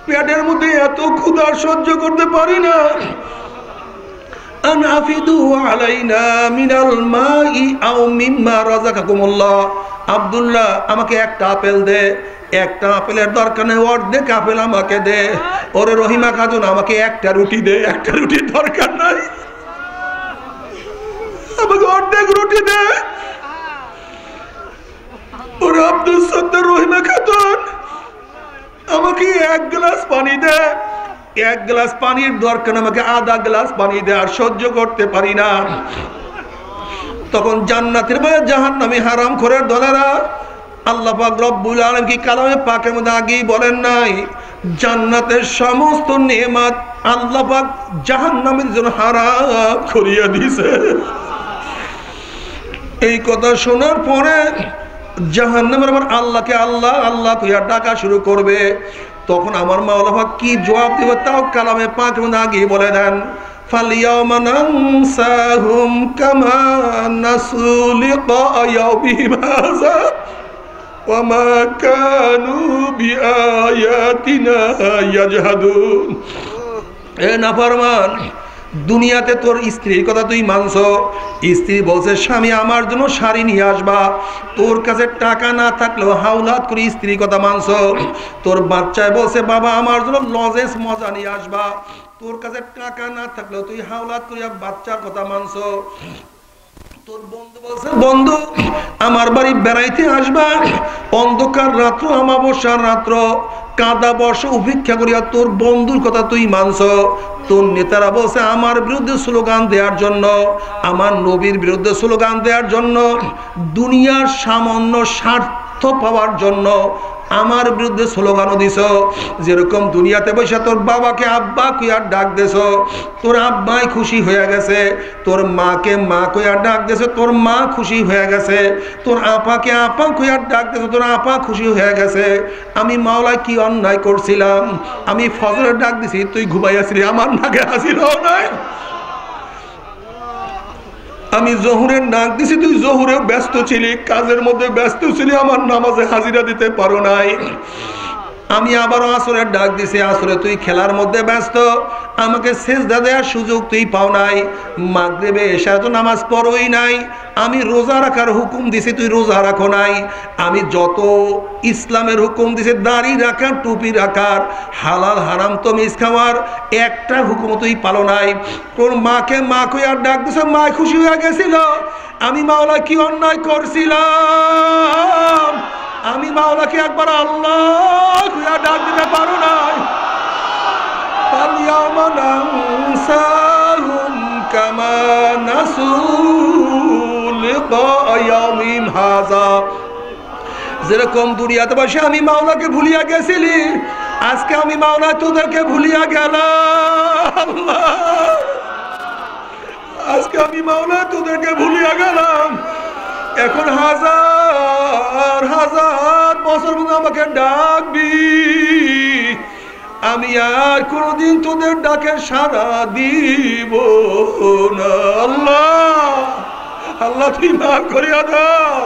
পেটের মধ্যে এত ক্ষুধা সহ্য করতে পারি না। আনআফিদু আলাইনা মিনাল মাই আও মিম্মা রাযাকাকুমুল্লাহ। আব্দুল্লাহ, আমাকে একটা আপেল দে। একটা আপেলের দরকার নেই, অর্ধেক আপেল আমাকে দে। ওরে রহিমা খাতুন, আমাকে একটা রুটি দে। একটা রুটির দরকার নাই, আমাকে অর্ধেক রুটি দে। ওরে আব্দুল সত্তার, রহিমা খাতুন, আমাকে এক গ্লাস পানি দে। এক গ্লাস পানির দরকার, আমাকে আধা গ্লাস পানি দে, আর সহ্য করতে পারি না। তখন জান্নাতের বাইরে জাহান্নামী হারামখোরের দলেরা, আল্লাহ পাক রব্বুল আলামিন কি কালামে পাকের মধ্যে আগেই বলেন নাই, জান্নাতের সমস্ত নেয়ামত আল্লাহ পাক জাহান্নামের জন্য হারাম করিয়া দিয়েছে। এই কথা শোনার পরে জাহান্নামের আমার আল্লাহকে আল্লাহ আল্লাহ কইয়া ডাকা শুরু করবে। তখন আমার মাওলা পাক কি জবাব দিবে তাও কালামে পাকের মধ্যে আগেই বলে দেন, ফালিয়াউমা নানসাহুম কামা নাসু লিকা ইয়াউমিহিম হাযা ওয়া মা কানু বিআয়াতিনা ইয়াজহাদুন। এ নাফরমান, দুনিয়াতে তোর স্ত্রীর কথা তুই মানছ, স্ত্রী বলছে স্বামী আমার জন্য শাড়ি নিয়ে আসবা, তোর কাছে টাকা না থাকলেও হাওলাত করে স্ত্রীর কথা মানছ। তোর বাচ্চায় বলছে বাবা আমার জন্য লজেস মজা নিয়ে আসবা, তোর কাছে টাকা না থাকলেও তুই হাওলাত করিয়া বাচ্চার কথা মানছ। তোর বন্ধু বলছে বন্ধু আমার বাড়ি বেড়াইতে আসবা, অন্ধকার রাত্র অমাবস্যার রাত্র কাদা বর্ষা উপেক্ষা করিয়া তোর বন্ধুর কথা তুই মানছ। তোর নেতারা বলছে আমার বিরুদ্ধে স্লোগান দেওয়ার জন্য, আমার নবীর বিরুদ্ধে স্লোগান দেওয়ার জন্য, দুনিয়ার সামান্য স্বার্থ পাওয়ার জন্য আমার বিরুদ্ধে স্লোগানও দিছ। যেরকম দুনিয়াতে বসে তোর বাবাকে আব্বা কইয়ার ডাক দেছ, তোর আব্বাই খুশি হয়ে গেছে, তোর মাকে মা কইয়ার ডাক দেছ, তোর মা খুশি হয়ে গেছে, তোর আপাকে আপা কইয়ার ডাক দেছ, তোর আপা খুশি হয়ে গেছে। আমি মাওলা কি অন্যায় করছিলাম? আমি ফজরের ডাক দিছি, তুই ঘুমাইয়াছিলি, আমার নাকে হাসিল নাই। আমি জোহরের ডাক দিছি, তুই জোহরে ব্যস্ত ছিলি, কাজের মধ্যে ব্যস্ত ছিলি, আমার নামাজে হাজিরা দিতে পারো নাই। আমি আবারও আসরের ডাক দিছি, আসরে তুই খেলার মধ্যে ব্যস্ত, আমাকে সেজদা দেওয়ার সুযোগ তুই পাও নাই। মাগরিবে এশা তো নামাজ পড়োই নাই। আমি রোজা রাখার হুকুম দিছি, তুই রোজা রাখো নাই। আমি যত ইসলামের হুকুম দিছি, দাড়ি রাখার, টুপি রাখার, হালাল হারাম তমিজ খাওয়ার, একটা হুকুম তুই পালো নাই। তোর মাকে মা কইয়ার ডাক দিছ, মা খুশি হয়ে গেছিল। আমি মাওলা কি অন্যায় করছিলাম? আমি মাওলাকে একবার আল্লাহ কইয়া ডাক দিতে পারো নাই। ফালিয়াউমা নানসাহুম কামা নাসু লিকা ইয়াউমিহিম হাযা। যেরকম দুনিয়াতে বসে আমি মাওলাকে ভুলিয়া গেছিলি, আজকে আমি মাওলা তোদেরকে ভুলিয়া গেলাম। আজকে আমি মাওলা তোদেরকে ভুলিয়া গেলাম। এখন হাজার হাজার বছর পর্যন্ত আমাকে ডাকবি, আমি আর কোনদিন তোদের ডাকে সাড়া দিব না। আল্লাহ আল্লাহ তুই মাফ করিয়া দাও।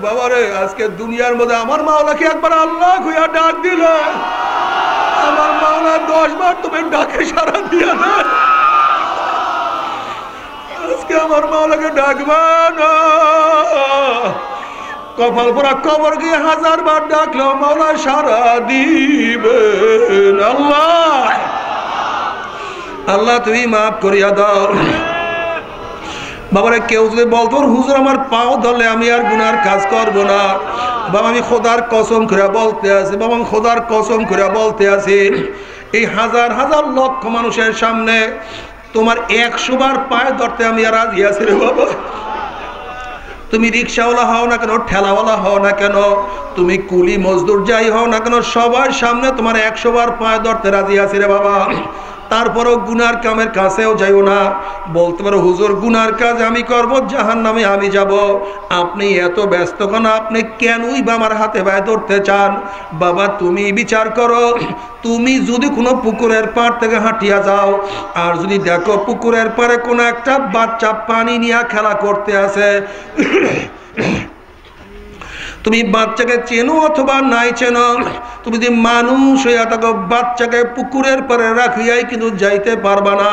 বাবারে, আজকে দুনিয়ার মধ্যে আমার মাওলাকে একবার আল্লাহ কইয়া ডাক দিল, আমার মাওলা 10 বার তোদের ডাকে সাড়া দিয়া দেয়। আজকে আমার মাওলাকে ডাকবা না, কপাল পোড়া কবর গিয়ে 1000 বার ডাকলো মাওলা সারা দিবেন। আল্লাহ আল্লাহ তুমি মাফ করিয়া দাও। বাবারে, কেউ যদি বলতো হুজুর আমার পাও ধরলে আমি আর গুনার কাজ করব না, বাবা আমি খোদার কসম করে বলতে আছি, বাবা আমি খোদার কসম করে বলতে আছি, এই হাজার হাজার লক্ষ মানুষের সামনে তোমার 100 বার পায়ে ধরতে আমি আর রাজি আছি রে বাবা। তুমি রিক্সাওয়ালা হও না কেন, ঠেলাওয়ালা হও না কেন, তুমি কুলি মজদুর যাই হও না কেন, সবার সামনে তোমার 100 বার পায়ে ধরতে রাজি আছি রে বাবা। তারপরও গুনার কামের কাছেও যাইও না। বলতে পারো হুজুর গুনার কাজ আমি করব, জাহান্নামে আমি যাব। আপনি এত ব্যস্ত কেন? আপনি কেনই বা আমার হাতে পায়ে ধরতে চান? বাবা তুমি বিচার করো, তুমি যদি কোনো পুকুরের পাড় থেকে হাঁটিয়া যাও আর যদি দেখো পুকুরের পাড়ে কোনো একটা বাচ্চা পানি নিয়ে খেলা করতে আছে, তুমি বাচ্চাকে চেনো অথবা নাই চেনো, তুমি যদি মানুষ হইয়া থাকো বাচ্চাকে পুকুরের পাড়ে রাখিয়াই কিন্তু যাইতে পারবা না।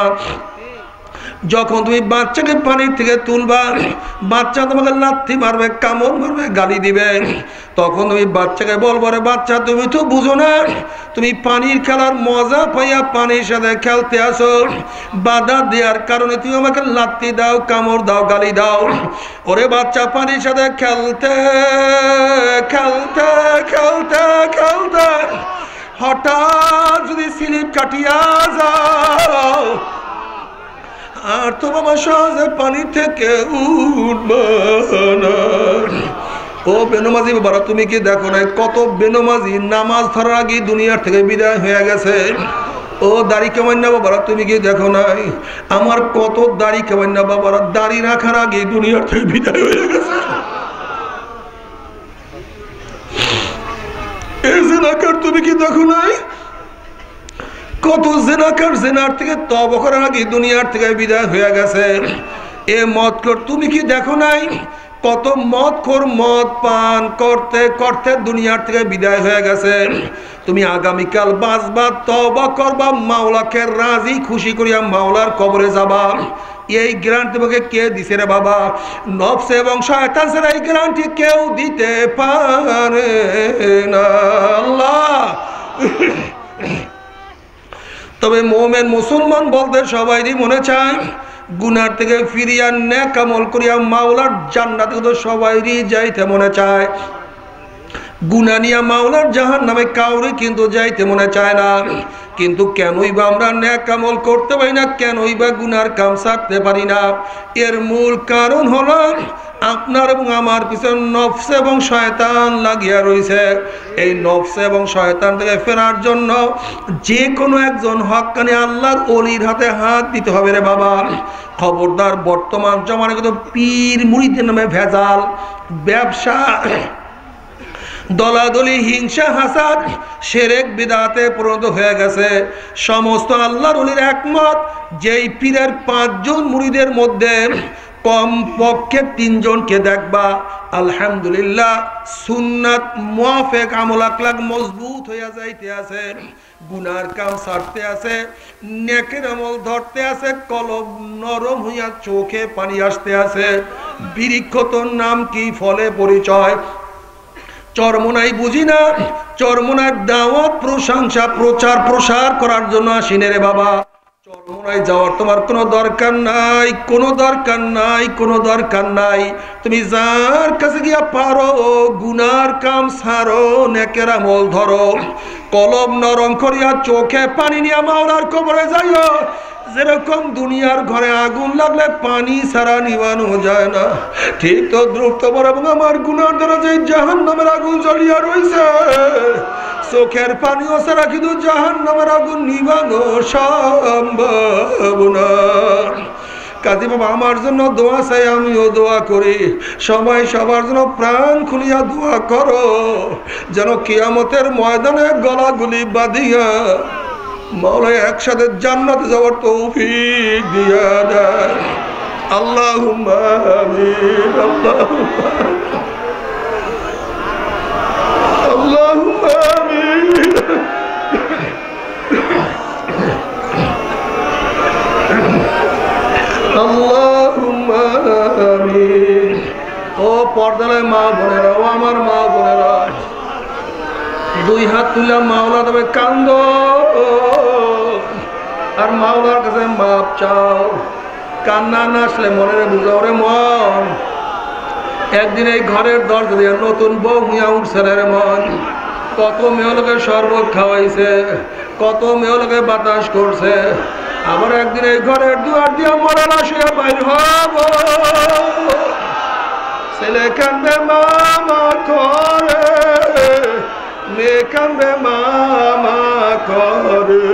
যখন তুমি বাচ্চাকে পানির থেকে তুলবা, বাচ্চা তোমাকে লাথি মারবে, কামড় মারবে, গালি দিবে, তখন তুমি বাচ্চাকে বলবো রে বাচ্চা তুমি তো বুঝো না, তুমি পানির খেলার মজা পাইয়া পানির সাথে খেলতে আসো, বাধা দেওয়ার কারণে তুমি আমাকে লাথি দাও, কামড় দাও, গালি দাও। ওরে বাচ্চা পানির সাথে খেলতে খেলতে খেলতে খেলতে হঠাৎ যদি স্লিপ কাটিয়া যাও আর তো বাবা সহজে পানি থেকে উঠবা না। ও বেনমাজি বাবারা, তুমি কি দেখো না কত বেনমাজি নামাজ ধরার আগে দুনিয়ার থেকে বিদায় হয়ে গেছে? ও দাড়ি কামান্না বাবারা, তুমি কি দেখো নাই আমার কত দাড়ি কামান্না বাবারা দাড়ি রাখার আগে দুনিয়ার থেকে বিদায় হয়ে গেছে? এই জিনাকার তুমি কি দেখো নাই কত জিনাকার জিনার থেকে তওবা করার আগে দুনিয়ার থেকে বিদায় হয়ে গেছে? এ মদখোর তুমি কি দেখো নাই কত মদখোর মদ পান করতে করতে দুনিয়ার থেকে বিদায় হয়ে গেছে? তুমি আগামীকাল বাঁচবা, তওবা করবা, মাওলাকে রাজি খুশি করিয়া মাওলার কবরে যাবা। এই গ্যারান্টি তোমাকে কে দিছে রে বাবা? নফস এবং শয়তান ছাড়া এই গ্যারান্টি কেউ দিতে পারে না, আল্লাহ। তবে মোমেন মুসলমান বলতে সবাইরই মনে চায় গুনার থেকে ফিরিয়া নেক আমল করিয়া মাওলার জান্নাতে তো সবাইরই যাইতে মনে চায়। গুনা নিয়া মাওলার জাহান্নামে কাউরে কিন্তু যাইতে মনে চায় না। কিন্তু কেনই বা আমরা নেক আমল করতে পারি না, কেনই বা গুনার কাম ছাড়তে পারি না? এর মূল কারণ হলো আপনার এবং আমার পিছনে নফস এবং শয়তান লাগিয়া রয়েছে। এই নফস এবং শয়তান থেকে ফেরার জন্য যে কোনো একজন হক্কানি আল্লাহর ওলির হাতে হাত দিতে হবে রে বাবা। খবরদার, বর্তমান জমানায় কিন্তু পীর মুরিদের নামে ভেজাল, ব্যবসা, দলাদলি, হিংসা, হাসাদ, শিরক বিদআতে পরিণত হয়ে গেছে। সমস্ত আল্লাহর ওলির একমত, যেই পীরের 5 জন মুরিদের মধ্যে কমপক্ষে 3 জনকে দেখবা আলহামদুলিল্লাহ সুন্নাত মুআফিক আমল আখলাক মজবুত হইয়া যাইতে আছে, গুনার কাম ছাড়তে আছে, নেকের আমল ধরতে আছে, কলব নরম হইয়া চোখে পানি আসতে আছে। বৃক্ষ তোর নাম কি, ফলে পরিচয়। চরমোনাই বুঝি না, চরমোনার দাওয়াত, প্রশংসা, প্রচার প্রসার করার জন্য আসিনে রে বাবা। চরমোনাই যাওয়ার তোমার কোনো দরকার নাই, কোনো দরকার নাই, কোনো দরকার নাই। তুমি যার কাছে গিয়া পারো গুনার কাম ছাড়ো, নেকের আমল ধরো, কলব নরম করিয়া চোখে পানি নিয়ে মাওলার কবরে যাইও। যেরকম দুনিয়ার ঘরে আগুন লাগলে পানি ছাড়া নিবানো যায় না, ঠিক তো দ্রুত এবং আমার গুনার দ্বারা যে জাহান্নামের আগুন জ্বলিয়া রয়েছে, চোখের পানিও ছাড়া কিন্তু জাহান্নামের আগুন নিবানো সম্ভব না। কাজী বাবা আমার জন্য দোয়া চাই, আমিও দোয়া করি। সবাই সবার জন্য প্রাণ খুলিয়া দোয়া করো, যেন কিয়ামতের ময়দানে গলাগুলি বাঁধিয়া মাওলা একসাথে জান্নাতে যাওয়ার তৌফিক দিয়া দেয়। আল্লাহুম্মা আমিন, আল্লাহুম্মা আমিন। আল্লাহুম্মা আমিন। ও পর্দায় মা বোনেরা, ও আমার মা বোনেরা, 2 হাত তুলে মাওলা তবে কান্দ আর মাওলার কাছে মাপ চাও। কান্না না আসলে মনের বুঝাও রে মন। একদিন এই ঘরের দরজা দিয়ে নতুন বউ মিয়া উঠছে রে মন। কত মেয়ে লোকে শরবত খাওয়াইছে, কত মেয়ে লোকে বাতাস করছে। আবার একদিন এই ঘরের দুয়ার দিয়ে মরা লাশ হয়ে বাইর হব। ছেলে ছেলে কান্দে মামা করে, মেয়ে কান্দে মামা করে,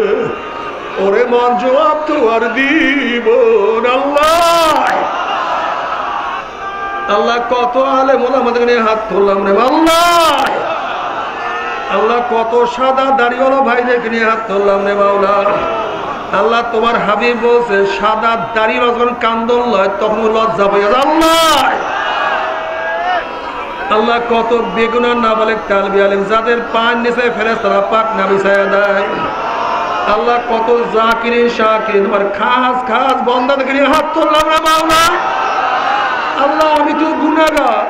ওরে মন জবাব তো আর দিব আল্লাহ। আল্লাহ কত আলেম ওলামাদের নিয়ে হাত তুললাম রে আল্লাহ। আল্লাহ কত সাদা দাড়িওয়ালা ভাইদেরকে নিয়ে হাত তুললাম রে মাওলা। আল্লাহ তোমার হাবিব বলছে সাদা দাড়িওয়ালা যখন কান্দন লয় তখন লজ্জা পাই আল্লাহ। আল্লাহ কত বেগুনার নাবালেক তালবি আলেম যাদের পায়ের নিচে ফেরেশতারা পাক না বিছায়া দেয়। আল্লাহ কত জাকিরিন শাকিরিন তোমার খাস খাস বান্দাদেরকে নিয়ে হাত তুললাম রে মাওলা। আল্লাহ আমি তো গুনাহগার,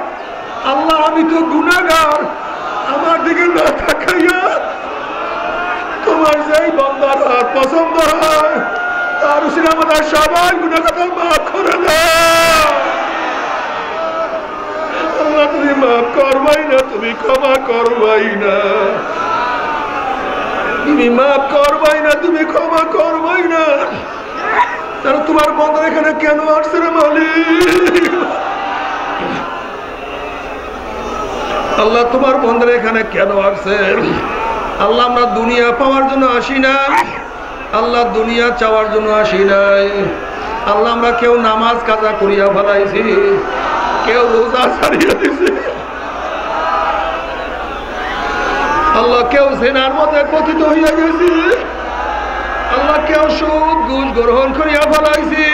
আল্লাহ আমি তো গুনাহগার, আমার দিকে না তাকাইয়া তোমার যেই বান্দার হাত পছন্দ হয় তার উসিলে আমাদের সবাই গুনাহগার মাফ করে দাও। আল্লাহ তুমি মাফ করবাই না, তুমি ক্ষমা করবাই না, তুমি মাফ করবাই না, তুমি ক্ষমা করবাই না। তাহলে তোমার বন্ধ এখানে কেন আসছে রে মালিক? আল্লাহ তোমার বন্ধের এখানে কেন আসছে? আল্লাহ আমরা দুনিয়া পাওয়ার জন্য আসি না, আল্লাহ দুনিয়া চাওয়ার জন্য আসি নাই। আল্লাহ আমরা কেউ নামাজ কাজা করিয়া ফেলাইছি, কেউ রোজা ছাড়িয়ে দিছি, আল্লাহ কেউ জেনার মধ্যে পতিত হইয়া গেছি, আল্লাহ কেউ সুদ ঘুষ গ্রহণ করিয়া ফেলাইছি,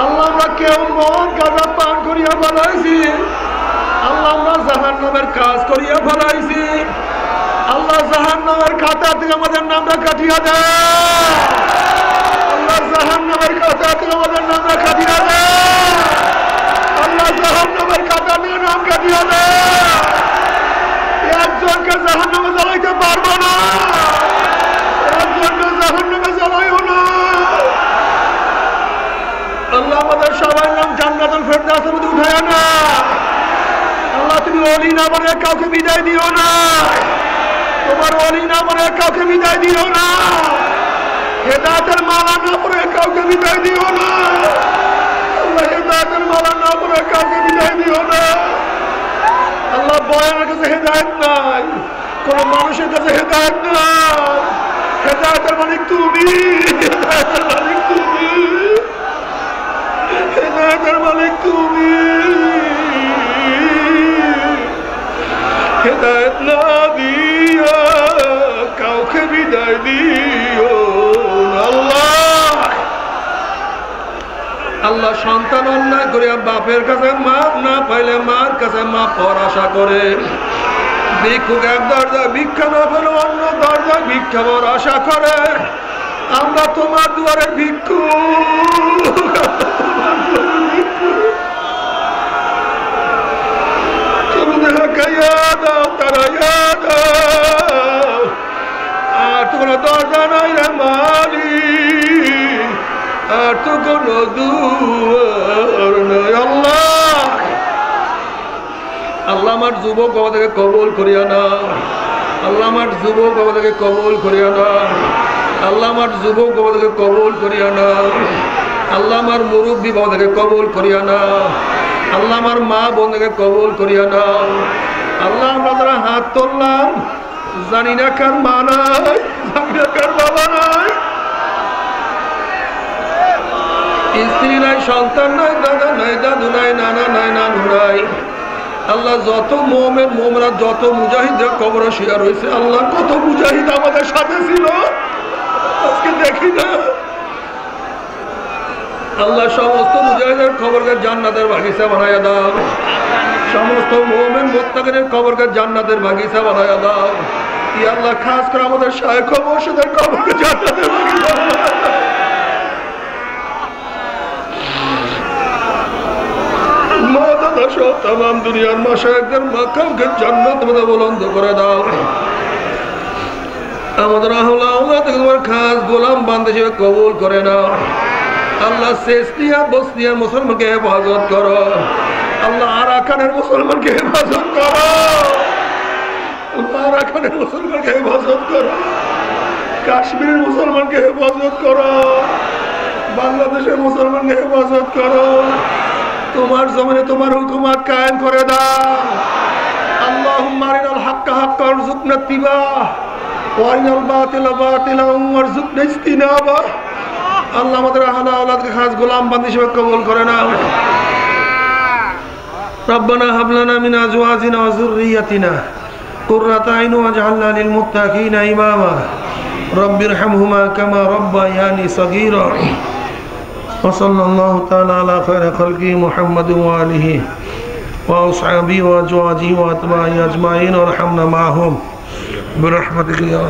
আল্লাহ আমরা কেউ মদ গাঁজা পান করিয়া ফেলাইছি, আল্লাহ আমরা জাহান্নামের কাজ করিয়া ফেলাইছি। আল্লাহ জাহান্নামের খাতা থেকে আমাদের নামটা কাটিয়া দেয়, আল্লাহ জাহান্নামের খাতা থেকে আমাদের নামটা কাটিয়া দেয়, আল্লাহ জাহান্নামের খাতা থেকে নাম কাটিয়া দেয়। একজনকে জাহান্নামে জ্বালাইতে পারবো না, একজনকে জাহান্নামে জ্বালাইও না। আল্লাহ আমাদের সবার নাম জান্নাতুল ফেরদাউসের মধ্যে উঠায় না। আল্লাহ তুমি ওলি না বলে কাউকে বিদায় দিও না, তোমার ওলি না বলে কাউকে বিদায় দিও না, হেদায়েতের মালা না পড়ে কাউকে বিদায় দিও না। আল্লাহ হেদায়েতের মালা না পড়ে কাউকে বিদায় দিও না। আল্লাহ বয়ানের কাছে হেদায়েত নাই, কোন মানুষের কাছে হেদায়েত নাই। হেদায়েতের মালিক তুমি, হেদায়েতের মালিক তুমি, হেদায়েতের মালিক তুমি। হেদায়েত না দিয়া কাউকে বিদায় দিও আল্লাহ। আল্লাহ সন্তান অন্যায় করে বাপের কাছে মাপ না পাইলে মার কাছে মাপ পাওয়ার আশা করে, ভিক্ষুক এক দরজা ভিক্ষা না পেলে অন্য দরজা ভিক্ষা পাওয়ার আশা করে। আমরা তোমার দুয়ারে ভিক্ষুক, তুমি দেখাইয়া দাও, তারাইয়া দাও। আর তো কোনো দরজা নাই রে মালিক, আর তো কোনো দুয়ার নাই আল্লাহ। আল্লাহ আমার যুবক বাবাদেরকে কবুল করিয়া না, আল্লাহ আমার যুবক বাবাদেরকে কবুল করিয়া না, আল্লাহ আমার যুবক বাবাদেরকে কবুল করিয়া না, আল্লাহ আমার মুরব্বী বাবাদেরকে কবুল করিয়া না, আল্লাহ আমার মা বোনদেরকে কবুল করিয়া না। আল্লাহ আমরা যারা হাত তুললাম জানি না কার মা নাই, জানি না কার বাবা নাই, স্ত্রী নাই, সন্তান নাই, দাদা নাই, দাদু নাই, নানা নাই, নানু নাই। আল্লাহ যত মোমেন মোমরা যত মুজাহিদরা কবরে শুয়ে রয়েছে, আল্লাহ কত মুজাহিদ আমাদের সাথে ছিল আজকে দেখি না। আল্লাহ সমস্ত মুজাহিদের খবরকে জান্নাতের বাগিচা বানাইয়া দাও, সমস্ত মোমেন মুত্তাকিনের কবরকে জান্নাতের বাগিচা বানাইয়া দাও। ইয়া আল্লাহ খাস করে আমাদের শায়েখ ও মুর্শিদের কবরকে জান্নাতের বাগিচা বানাইয়া দাও। মা দাদা সহ তাম দুনিয়ার মাশায়েখদের মাকামকে জান্নাতের মধ্যে বুলন্দ করে দাও। আমাদের আহলে আল্লাহ থেকে তোমার খাস গোলাম বান্দা হিসেবে কবুল করে নাও। আল্লাহ চেচনিয়া বসনিয়া মুসলমানকে হেফাজত করো, আল্লাহ আরাকানের মুসলমানকে হেফাজত করো, আল্লাহ আরাকানের মুসলমানকে হেফাজত করো, কাশ্মীরের মুসলমানকে হেফাজত করো, বাংলাদেশের মুসলমানকে হেফাজত করো, তোমার জমিনে তোমার হুকুমত কায়েম করে দাও। আল্লাহুম্মা আরিনাল হাক্কা হাক্কা ওয়ারযুকনা ইত্তিবাআহ ওয়া আরিনাল বাতিলা বাতিলা ওয়ারযুকনা ইজতিনাবাহ। আল্লাহ আমাদের আহলে আওলাদকে খাস গোলাম বান্দী হিসেবে কবুল করে নাও। রব্বানা হাব লানা মিন আজওয়াজিনা ওয়া যুররিয়াতিনা কুররাতা আইন ওয়াজআলনা লিল মুত্তাকিনা ইমামা। রব্বিরহামহুমা কামা রাব্বায়ানি সগীরা। ওয়া সাল্লাল্লাহু তাআলা আলা খায়রি খালকি মুহাম্মাদিন ওয়া আলিহি ওয়া আসহাবিহি ওয়া আজওয়াজিহি ওয়া আতবাইহি আজমাইন ওয়ারহামনা মাআহুম বিরহমাতিকা ইয়া